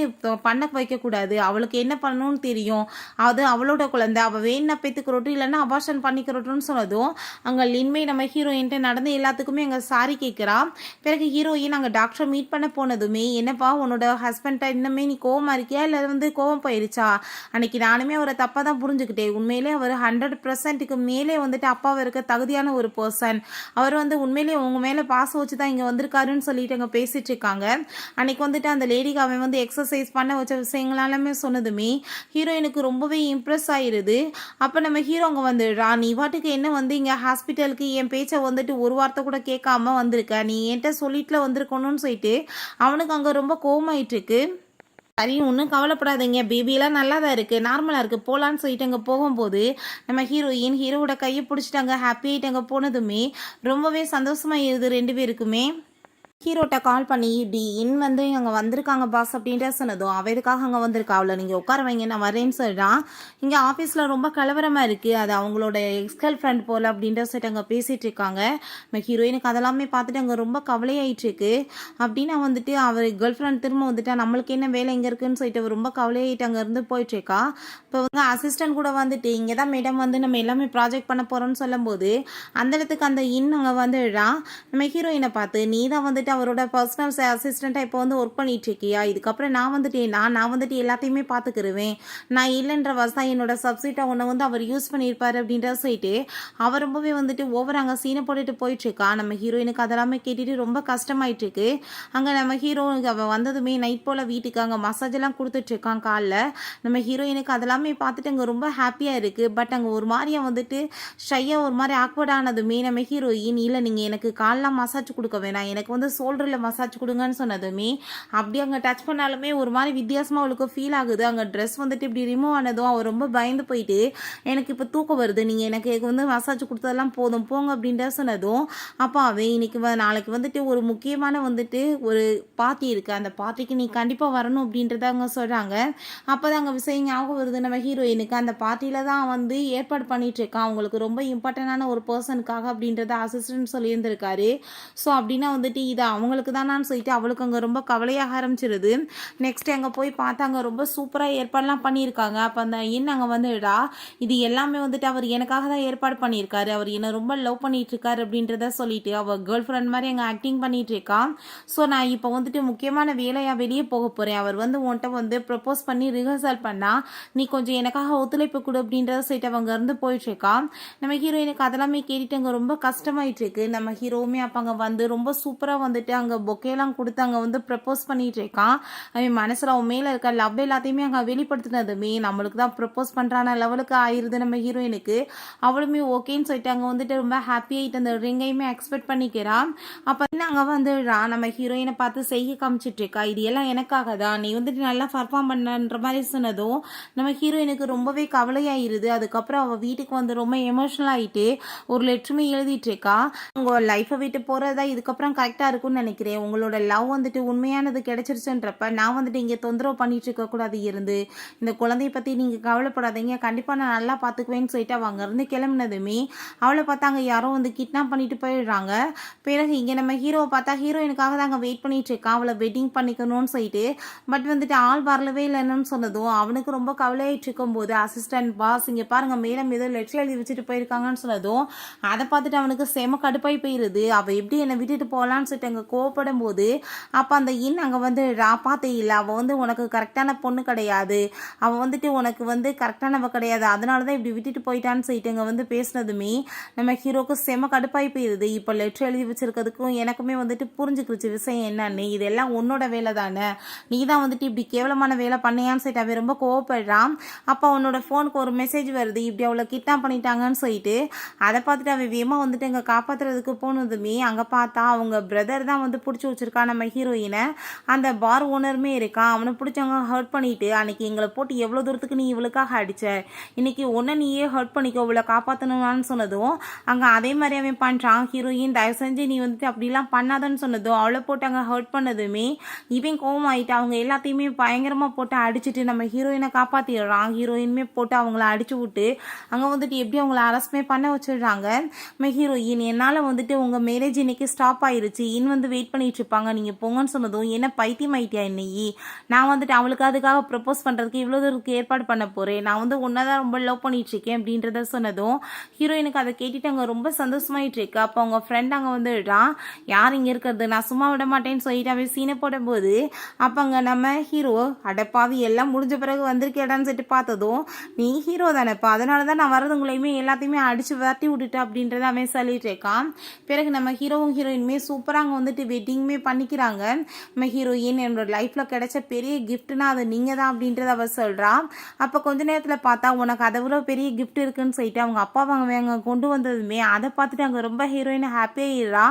பண்ண வைக்க வைக்கக்கூடாது, அவளுக்கு என்ன பண்ணணும்னு தெரியும், அது அவளோட குழந்தை, அவள் வேணா பெற்றுக்கிறோட்டும் இல்லைன்னா அபார்ஷன் பண்ணிக்கிறோட்டும்னு சொன்னதும் அங்கே லின்மே நம்ம ஹீரோயின்ட்டு நடந்த எல்லாத்துக்குமே அங்கே சாரி கேட்குறா. பிறகு ஹீரோயின் அங்கே டாக்டரை மீட் பண்ண போனதுமே, என்னப்பா உன்னோட ஹஸ்பண்ட்டை இன்னுமே நீ கோவமாக இருக்கியா இல்லை வந்து கோவம் போயிடுச்சா, அன்னைக்கு நானுமே அவரை தப்பாக தான் புரிஞ்சுக்கிட்டேன், உண்மையிலே அவர் 100%க்கு மேலே வந்துட்டு அப்பாவை இருக்க தகுதியான ஒரு பர்சன், அவர் வந்து உண்மையிலே உங்க மேலே பாசம் வச்சு தான் இங்கே வந்திருக்காருன்னு சொல்லிட்டு அங்கே பேசிட்டு இருக்காங்க. அன்னைக்கு வந்துட்டு அந்த லேடிக்கு அவன் வந்து எக்ஸசைஸ் பண்ண வச்ச விஷயங்களாலுமே சொன்னதுமே ஹீரோயினுக்கு ரொம்பவே இம்ப்ரெஸ் ஆயிருது. அப்போ நம்ம ஹீரோ அங்கே வந்துடுறா, நீ வாட்டுக்கு என்ன வந்து இங்கே ஹாஸ்பிட்டலுக்கு என் பேச்சை வந்துட்டு ஒரு வார்த்தை கூட கேட்காம வந்திருக்க, நீ என்கிட்ட சொல்லிட்டுல வந்திருக்கணும்னு சொல்லிட்டு அவனுக்கு அங்கே ரொம்ப கோவமாயிட்டு இருக்கு. சரி ஒன்றும் கவலைப்படாதீங்க, பேபியெல்லாம் நல்லா தான் இருக்குது, நார்மலாக இருக்குது, போகலான்னு சொல்லிட்டு அங்கே போகும்போது நம்ம ஹீரோவோட கையை பிடிச்சிட்டாங்க, ஹாப்பி ஆகிட்டு அங்கே போனதுமே ரொம்பவே சந்தோஷமாக இருது ரெண்டு பேருக்குமே. ஹீரோட்ட கால் பண்ணி இப்படி வந்து அங்கே வந்திருக்காங்க பாஸ் அப்படின்ட்டு சொன்னதும், அவள் எதுக்காக அங்கே வந்திருக்கா, அவளை நீங்கள் உட்கார வைங்க நான் வரேன்னு சொல்லிட்டான். இங்கே ஆஃபீஸில் ரொம்ப கலவரமாக இருக்குது, அது அவங்களோட எக்ஸ்கல் ஃப்ரெண்ட் போல் அப்படின்ட்டு சொல்லிட்டு அங்கே பேசிகிட்டு இருக்காங்க. நம்ம ஹீரோயினுக்கு அதெல்லாமே பார்த்துட்டு அங்கே ரொம்ப கவலையாயிட்டுருக்கு. அப்படின்னா வந்துட்டு அவர் கேர்ள் ஃப்ரெண்ட் திரும்ப வந்துட்டா, நம்மளுக்கு என்ன வேலை இங்கே இருக்குன்னு சொல்லிட்டு அவர் ரொம்ப கவலையாயிட்டு அங்கேருந்து போயிட்டுருக்கா. இப்போ வந்து அசிஸ்டன்ட் கூட வந்துட்டு இங்கே தான் மேடம் வந்து நம்ம எல்லாமே ப்ராஜெக்ட் பண்ண போகிறோம்னு சொல்லும்போது அந்த இடத்துக்கு அந்த அங்கே வந்துடுறா. நம்ம ஹீரோயினை பார்த்து, நீ தான் வந்துட்டு அவரோட பர்சனல் அசிஸ்டண்ட்டாக இப்போ வந்து ஒர்க் பண்ணிட்டு இருக்கியா, இதுக்கப்புறம் நான் வந்துட்டு எல்லாத்தையுமே பார்த்துக்கிருவேன், நான் இல்லைன்ற வருஷம் என்னோட சப்சிட்டாக ஒன்று வந்து அவர் யூஸ் பண்ணியிருப்பாரு அப்படின்ற சொல்லிட்டு அவர் ரொம்பவே வந்துட்டு ஓவர் அங்கே சீனை போட்டுட்டு போயிட்டுருக்கா. நம்ம ஹீரோயினுக்கு அதெல்லாமே கேட்டுட்டு ரொம்ப கஷ்டமாயிட்டு இருக்கு. அங்கே நம்ம ஹீரோனுக்கு அவள் வந்ததுமே நைட் போல் வீட்டுக்கு அங்கே மசாஜ் எல்லாம் கொடுத்துட்ருக்கான் காலில். நம்ம ஹீரோயினுக்கு அதெல்லாமே பார்த்துட்டு அங்கே ரொம்ப ஹாப்பியாக இருக்குது. பட் அங்கே ஒரு மாதிரியாக வந்துட்டு ஷையாக ஒரு மாதிரி ஆக்வர்ட் ஆனதுமே நம்ம ஹீரோயின், இல்லை நீங்கள் எனக்கு காலெலாம் மசாஜ் கொடுக்க வேணாம், எனக்கு வந்து ஷோல்டரில் மசாஜ் கொடுங்கன்னு சொன்னதுமே அப்படி அங்கே டச் பண்ணாலுமே ஒரு மாதிரி வித்தியாசமாக அவளுக்கு ஃபீல் ஆகுது. அங்கே ட்ரெஸ் வந்துட்டு இப்படி ரிமூவ் ஆனதும் அவள் ரொம்ப பயந்து போயிட்டு, எனக்கு இப்போ தூக்கம் வருது, நீங்கள் எனக்கு வந்து மசாஜ் கொடுத்ததெல்லாம் போதும் போங்க அப்படின்ற சொன்னதும், அப்போ அவன் இன்னைக்கு நாளைக்கு வந்துட்டு ஒரு முக்கியமான வந்துட்டு ஒரு பார்ட்டி இருக்குது, அந்த பார்ட்டிக்கு நீ கண்டிப்பாக வரணும் அப்படின்றத அவங்க சொல்கிறாங்க. அப்போ தான் அங்கே விஷயம் ஞாபகம் வருது நம்ம ஹீரோயினுக்கு, அந்த பார்ட்டியில் தான் வந்து ஏற்பாடு பண்ணிட்டு இருக்கான், அவங்களுக்கு ரொம்ப இம்பார்ட்டண்டான ஒரு பர்சனுக்காக அப்படின்றத அசிஸ்டன்ட் சொல்லியிருந்திருக்காரு. ஸோ அப்படின்னா வந்துட்டு இதை அவங்களுக்கு தானான்னு சொல்லிட்டு அவளுக்கு அங்கே ரொம்ப கவலையாக ஆரம்பிச்சிருது. நெக்ஸ்ட் அங்கே போய் பார்த்தாங்க ரொம்ப சூப்பராக ஏற்பாடுலாம் பண்ணியிருக்காங்க. அப்போ அந்த அங்கே வந்துடா, இது எல்லாமே வந்துட்டு அவர் எனக்காக தான் ஏற்பாடு பண்ணியிருக்காரு, அவர் என்னை ரொம்ப லவ் பண்ணிட்டு இருக்காரு அப்படின்றத சொல்லிட்டு அவள் கேர்ள் ஃப்ரெண்ட் மாதிரி அங்கே ஆக்டிங் பண்ணிட்டு இருக்கான். ஸோ நான் இப்போ வந்துட்டு முக்கியமான வேலையாக வெளியே போக போகிறேன், அவர் வந்து உன்கிட்ட வந்து ப்ரப்போஸ் பண்ணி ரிஹர்சல் பண்ணால் நீ கொஞ்சம் எனக்காக ஒத்துழைப்பு கொடு அப்படின்றத சொல்லிட்டு அவங்க இருந்து போயிட்டுருக்கான். நம்ம ஹீரோயினுக்கு அதெல்லாமே கேட்டுட்டு அங்கே ரொம்ப கஷ்டமாயிட்டு இருக்கு. நம்ம ஹீரோவுமே அப்போ அங்கே வந்து ரொம்ப சூப்பராக வந்துட்டு அங்கே பொக்கேலாம் கொடுத்து அங்கே வந்து ப்ரப்போஸ் பண்ணிட்டு இருக்கான். அவன் மனசில் அவன் மேலே இருக்க லவ் எல்லாத்தையுமே அங்கே வெளிப்படுத்தினதுமே நம்மளுக்கு தான் ப்ரப்போஸ் பண்ணுறான லெவலுக்கு ஆயிடுது நம்ம ஹீரோயினுக்கு. அவளுமே ஓகேன்னு சொல்லிட்டு அங்கே வந்துட்டு ரொம்ப ஹாப்பியாகிட்டு அந்த ரிங்கையுமே எக்ஸ்பெக்ட் பண்ணிக்கிறான். அப்போ அங்கே வந்துடுறான், நம்ம ஹீரோயினை பார்த்து செய்ய காமிச்சிட்டு இருக்கா, இது எல்லாம் எனக்காக தான், நீ வந்துட்டு நல்லா பர்ஃபார்ம் பண்ணன்ற மாதிரி சொன்னதும் நம்ம ஹீரோயினுக்கு ரொம்பவே கவலையாயிருது. அதுக்கப்புறம் அவள் வீட்டுக்கு வந்து ரொம்ப எமோஷனல் ஆகிட்டு ஒரு லெட்டருமே எழுதிட்டு இருக்கா. உங்கள் லைஃப்பை விட்டு போகிறதா இதுக்கப்புறம் கரெக்டாக இருக்கும்னு நினைக்கிறேன், உங்களோட லவ் வந்துட்டு உண்மையானது கிடைச்சிருச்சுன்றப்ப நான் வந்துட்டு இங்கே தொந்தரவு பண்ணிட்டு இருக்கக்கூடாது, இருந்து இந்த குழந்தைய பற்றி நீங்கள் கவலைப்படாதீங்க, கண்டிப்பாக நான் நல்லா பார்த்துக்குவேன்னு சொல்லிட்டு அவங்க இருந்து கிளம்புனதுமே அவளை பார்த்தாங்க யாரோ வந்து கிட்னாப் பண்ணிட்டு போயிடுறாங்க. பிறகு இங்கே நம்ம ஹீரோவை பார்த்தா ஹீரோயினுக்காக தான் அங்கே வெயிட் பண்ணிட்டு இருக்கான், அவளை வெட்டிங் பண்ணிக்கணும்னு சொல்லிட்டு. பட் வந்துட்டு ஆள் வரலவே இல்லைன்னு சொன்னதும் அவனுக்கு ரொம்ப கவலையாயிட்டு இருக்கும்போது அசிஸ்டன்ட் பாஸ் இங்கே பாருங்க மேடம் ஏதோ லெட்டர் எழுதி வச்சுட்டு போயிருக்காங்கன்னு சொன்னதும் அதை பார்த்துட்டு அவனுக்கு செம கடுப்பாய் போயிருது. அவள் எப்படி என்னை விட்டுட்டு போகலான்னு சொல்லிட்டு அங்கே கோவப்படும் போது அப்போ அந்த அங்கே வந்து பார்த்தே இல்லை, அவள் வந்து உனக்கு கரெக்டான பொண்ணு கிடையாது, அவள் வந்துட்டு உனக்கு வந்து கரெக்டானவ கிடையாது, அதனால தான் இப்படி விட்டுட்டு போயிட்டான்னு சொல்லிட்டு அங்கே வந்து பேசினதுமே நம்ம ஹீரோக்கு செம கடுப்பாய் போயிருது. இப்போ லெட்டர் எழுதி வச்சிருக்கிறதுக்கும் எனக்குமே வந்துட்டு புரிஞ்சுக்கிச்சு விஷயம் என்னன்னு, இதெல்லாம் உன்னோட வேலை தானே, நீ தான் வந்துட்டு இப்படி கேவலமான வேலை பண்ணியான்னு சொல்லிட்டு அவன் ரொம்ப கோவப்படுறான். அப்போ அவனோட ஃபோனுக்கு ஒரு மெசேஜ் வருது, இப்படி அவளை கிட்னாப் பண்ணிட்டாங்கன்னு சொல்லிட்டு. அதை பார்த்துட்டு அவன் வேகமாக வந்துட்டு அங்கே காப்பாற்றுறதுக்கு போனதுமே அங்கே பார்த்தா அவங்க பிரதர் தான் வந்து பிடிச்சி வச்சிருக்கான் நம்ம ஹீரோயினை. அந்த பார் ஓனருமே இருக்கான், அவனை பிடிச்சவங்க ஹர்ட் பண்ணிட்டு அன்னைக்கு எங்களை போட்டு எவ்வளோ தூரத்துக்கு நீ இவளுக்காக அடிச்ச, இன்னைக்கு ஒன்றை நீயே ஹர்ட் பண்ணிக்கோ இவளை காப்பாற்றணும்னு சொன்னதும் அங்கே அதே மாதிரி அவன் பண்ணுறான். ஹீரோயின் தயவு செஞ்சு நீ வந்துட்டு அப்படிலாம் பண்ணாதன்னு சொன்னதும் அவளை போட்டு அங்கே ஹர்ட் பண்ணதுமே இவன் கோவம் ஆகிட்டு அவங்க எல்லாத்தையுமே பயங்கரமாக போட்டு அடிச்சுட்டு நம்ம ஹீரோயினை காப்பாற்றிடுறான். ஹீரோயினுமே போட்டு அவங்கள அடிச்சு விட்டு அங்கே வந்துட்டு எப்படி அவங்கள அரெஸ்ட்மே பண்ண வச்சிடுறாங்க. நம்ம ஹீரோயின் என்னால் வந்துட்டு உங்கள் மேரேஜ் இன்னைக்கு ஸ்டாப் ஆயிருச்சு, வந்து வெயிட் பண்ணிட்டு இருப்பாங்க. நீங்கள் போங்கன்னு சொன்னதும் என்ன பைத்தியம் ஆயிட்டியா இன்னைக்கு, நான் வந்துட்டு அவளுக்கு அதுக்காக ப்ரப்போஸ் பண்ணுறதுக்கு இவ்வளோ தூரத்துக்கு ஏற்பாடு பண்ண போகிறேன், நான் வந்து ஒன்றை தான் ரொம்ப லவ் பண்ணிட்டு இருக்கேன் அப்படின்றத சொன்னதும் ஹீரோயினுக்கு அதை கேட்டுட்டு அங்கே ரொம்ப சந்தோஷமாயிட்டு இருக்கு. அப்போ அவங்க ஃப்ரெண்ட் அங்கே வந்துடுறான். யார் இங்கே இருக்கிறது, நான் சும்மா விட மாட்டேன்னு சொல்லிட்டு அவன் சீனை போடும்போது அப்போ அங்கே நம்ம ஹீரோ அடப்பாவி எல்லாம் முடிஞ்ச பிறகு வந்திருக்கேடான்னு சொல்லிட்டு பார்த்ததும் நீ ஹீரோ தானேப்பா, அதனால தான் நான் வரதுங்களையுமே எல்லாத்தையுமே அடித்து விரட்டி விட்டுட்டு அப்படின்றத அவன் சொல்லிட்டு இருக்கான். பிறகு நம்ம ஹீரோவும் ஹீரோயினுமே சூப்பராக அங்கே வந்துட்டு வெட்டிங்குமே பண்ணிக்கிறாங்க. நம்ம ஹீரோயின் என்னோட லைஃப்பில் கிடைச்ச பெரிய கிஃப்ட்னா அது நீங்கள் தான் அப்படின்றத அவ சொல்கிறான். அப்போ கொஞ்ச நேரத்தில் பார்த்தா உனக்கு அதை விட பெரிய கிஃப்ட் இருக்குன்னு சொல்லிட்டு அவங்க அப்பா அங்கே கொண்டு வந்ததுமே அதை பார்த்துட்டு அங்கே ரொம்ப ஹீரோயின் ஹாப்பியாகிடுறா.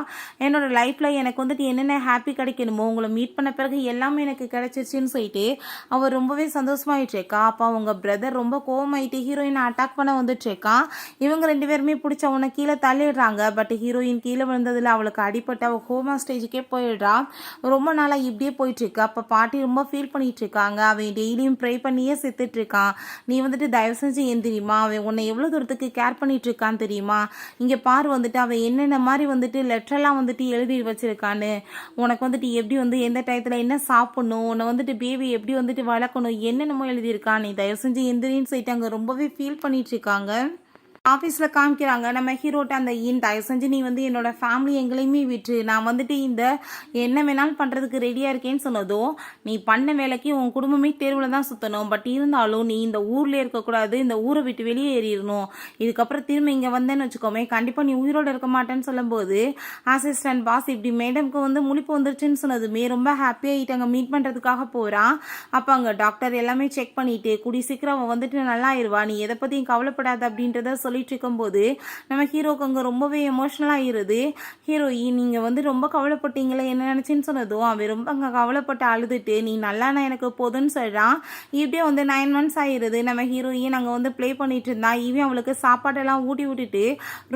என்னோட லைஃப்பில் எனக்கு வந்துட்டு என்னென்ன ஹாப்பி கிடைக்கணுமோ உங்களை மீட் பண்ண பிறகு எல்லாமே எனக்கு கிடைச்சிருச்சுன்னு சொல்லிட்டு அவர் ரொம்பவே சந்தோஷமாயிட்டு இருக்கா. அப்போ அவங்க பிரதர் ரொம்ப கோவமாயிட்டு ஹீரோயினை அட்டாக் பண்ண வந்துட்டு இருக்கான். இவங்க 2 பேருமே பிடிச்ச அவனை கீழே தள்ளிடுறாங்க. பட் ஹீரோயின் கீழே விழுந்ததில் அவளுக்கு அடிப்பட்டு அவள் கோமா ஸ்டேஜுக்கே போயிடுறா. ரொம்ப நாளாக இப்படியே போயிட்டு இருக்கு. அப்போ பாட்டி ரொம்ப ஃபீல் பண்ணிட்டு இருக்காங்க. அவன் டெய்லியும் ப்ரே பண்ணியே செத்துட்டு இருக்கான். நீ வந்துட்டு தயவு செஞ்சு ஏன் தெரியுமா, அவன் உன்னை எவ்வளோ தூரத்துக்கு கேர் பண்ணிட்டு இருக்கான்னு தெரியுமா, இங்கே பாரு வந்துட்டு அவன் என்னென்ன மாதிரி வந்துட்டு லெட்டரெல்லாம் வந்துட்டு எழுதி வச்சிருக்கான்னு, உனக்கு வந்துட்டு எப்படி வந்து எந்த டயத்தில் என்ன சாப்பிடணும், உன்னை வந்துட்டு பேபி எப்படி வந்துட்டு வளர்க்கணும், என்னென்னமோ எழுதியிருக்கான், நீ தயவு செஞ்சு எந்திரின்னு சொல்லிட்டு அங்கே ரொம்பவே ஃபீல் பண்ணிட்டு இருக்காங்க. ஆஃபீஸில் காமிக்கிறாங்க நம்ம ஹீரோட்ட அந்த தயவு செஞ்சு நீ வந்து என்னோட ஃபேமிலி எங்களையுமே விட்டு நான் வந்துட்டு இந்த என்ன வேணாலும் பண்ணுறதுக்கு ரெடியாக இருக்கேன்னு சொன்னதும் நீ பண்ண வேலைக்கு உன் குடும்பமே தேர்வில் தான் சுற்றணும், பட் இருந்தாலும் நீ இந்த ஊரில் இருக்கக்கூடாது, இந்த ஊரை விட்டு வெளியே ஏறிடணும், இதுக்கப்புறம் திரும்ப இங்கே வந்தேன்னு வச்சுக்கோமே கண்டிப்பாக நீ உயிரோடு இருக்க மாட்டேன்னு சொல்லும்போது அசிஸ்டன்ட் பாஸ் இப்படி மேடம்க்கு வந்து முழிப்பு வந்துருச்சுன்னு சொன்னதுமே ரொம்ப ஹாப்பியாகிட்டு அங்கே மீட் பண்ணுறதுக்காக போகிறான். அப்போ அங்கே டாக்டர் எல்லாமே செக் பண்ணிவிட்டு கூடி சீக்கிரம் அவன் வந்துட்டு நல்லா ஆயிடுவா, நீ எதை பற்றியும் கவலைப்படாத அப்படின்றத சொல்லிட்டு இருக்கும்போது நம்ம ஹீரோக்கு அங்கே ரொம்பவே எமோஷனலாக ஆகிடுது. ஹீரோயின் நீங்கள் வந்து ரொம்ப கவலைப்பட்டீங்களே என்ன நினச்சின்னு சொன்னதும் அவன் ரொம்ப அங்கே கவலைப்பட்டு அழுதுட்டு நீ நல்லா நான் எனக்கு போதுன்னு சொல்கிறான். இப்படியே வந்து 9 months ஆகிடுது. நம்ம ஹீரோயின் அங்கே வந்து ப்ளே பண்ணிட்டு இருந்தா. இவன் அவளுக்கு சாப்பாடெல்லாம் ஊட்டி விட்டுட்டு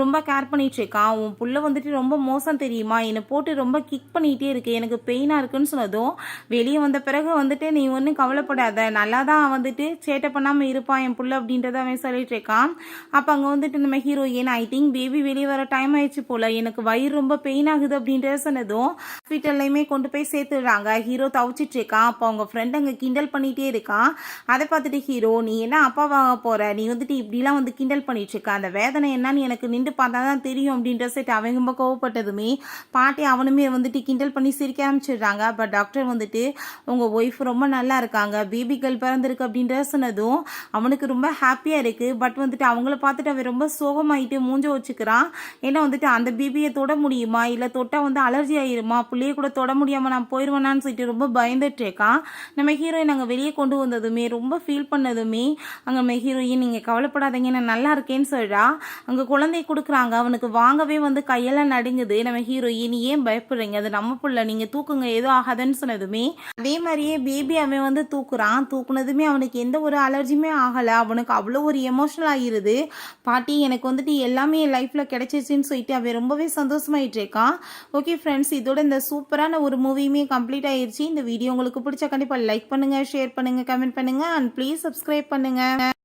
ரொம்ப கேர் பண்ணிட்டு இருக்கான். உன் புள்ள வந்துட்டு ரொம்ப மோசம் தெரியுமா, என்னை போட்டு ரொம்ப கிக் பண்ணிகிட்டே இருக்கு, எனக்கு பெயினாக இருக்குன்னு சொன்னதும் வெளியே வந்த பிறகு வந்துட்டு நீ ஒன்றும் கவலைப்படாத, நல்லா தான் வந்துட்டு சேட்டை பண்ணாமல் இருப்பான் என் புள்ள அப்படின்றத அவன் சொல்லிட்டு இருக்கான். அப்போ அங்கே வந்துட்டு நம்ம ஹீரோயின் ஐ திங்க் பேபி வெளியே வர டைம் ஆயிடுச்சு போல, எனக்கு வயிறு ரொம்ப பெயின் ஆகுது அப்படின்றத சொன்னதும் ஹாஸ்பிட்டல்லையுமே கொண்டு போய் சேர்த்துடுறாங்க. ஹீரோ தவிச்சிட்டு இருக்கான். அப்போ அவங்க ஃப்ரெண்ட் அங்கே கிண்டல் பண்ணிகிட்டே இருக்கான். அதை பார்த்துட்டு ஹீரோ நீ என்ன அப்பா வாங்க போகிற, நீ வந்துட்டு இப்படிலாம் வந்து கிண்டல் பண்ணிட்டு இருக்க, அந்த வேதனை என்னன்னு எனக்கு நின்று பார்த்தா தான் தெரியும் அப்படின்ற செட் அவங்க ரொம்ப கோவப்பட்டதுமே பாட்டி அவனுமே வந்துட்டு கிண்டல் பண்ணி சிரிக்க ஆரம்பிச்சிடுறாங்க. பட் டாக்டர் வந்துட்டு உங்கள் ஒய்ஃப் ரொம்ப நல்லா இருக்காங்க, பேபி கேர்ள் பிறந்திருக்கு அப்படின்ற சொன்னதும் அவனுக்கு ரொம்ப ஹாப்பியாக இருக்குது. பட் வந்துட்டு அவங்கள பார்த்துட்டு அவன் ரொம்ப சோகமாயிட்டு மூஞ்ச வச்சுக்கிறான். ஏன்னா வந்துட்டு அந்த பேபியை தொட முடியுமா, இல்லை தொட்டால் வந்து அலர்ஜி ஆயிருமா, பிள்ளைய கூட தொட முடியாமல் நான் போயிடுவேனான்னு சொல்லிட்டு ரொம்ப பயந்துட்டு இருக்கான். நம்ம ஹீரோயின் அங்கே வெளியே கொண்டு வந்ததுமே ரொம்ப ஃபீல் பண்ணதுமே அங்கே நம்ம ஹீரோயின் நீங்கள் கவலைப்படாதீங்க நான் நல்லா இருக்கேன்னு சொல்கிறா. அங்கே குழந்தை கொடுக்குறாங்க. அவனுக்கு வாங்கவே வந்து கையெல்லாம் நடுங்குது. நம்ம ஹீரோயின் ஏன் பயப்படுறீங்க, அது நம்ம பிள்ளை, நீங்கள் தூக்குங்க எதுவும் ஆகாதுன்னு சொன்னதுமே அதே மாதிரியே பேபி அவன் வந்து தூக்குறான். தூக்குனதுமே அவனுக்கு எந்த ஒரு அலர்ஜியுமே ஆகலை. அவனுக்கு அவ்வளோ ஒரு எமோஷனல் ஆகிருது. பாட்டி எனக்கு வந்துட்டு எல்லாமே என் லைஃப்பில் கிடைச்சிச்சுன்னு சொல்லிட்டு அவன் ரொம்பவே சந்தோஷமாயிட்டு இருக்கான். ஓகே ஃப்ரெண்ட்ஸ், இதோட இந்த சூப்பரான ஒரு மூவியுமே கம்ப்ளீட் ஆயிடுச்சு. இந்த வீடியோ உங்களுக்கு பிடிச்சா கண்டிப்பாக லைக் பண்ணுங்கள், ஷேர் பண்ணுங்கள், கமெண்ட் பண்ணுங்கள் அண்ட் ப்ளீஸ் சப்ஸ்கிரைப் பண்ணுங்கள்.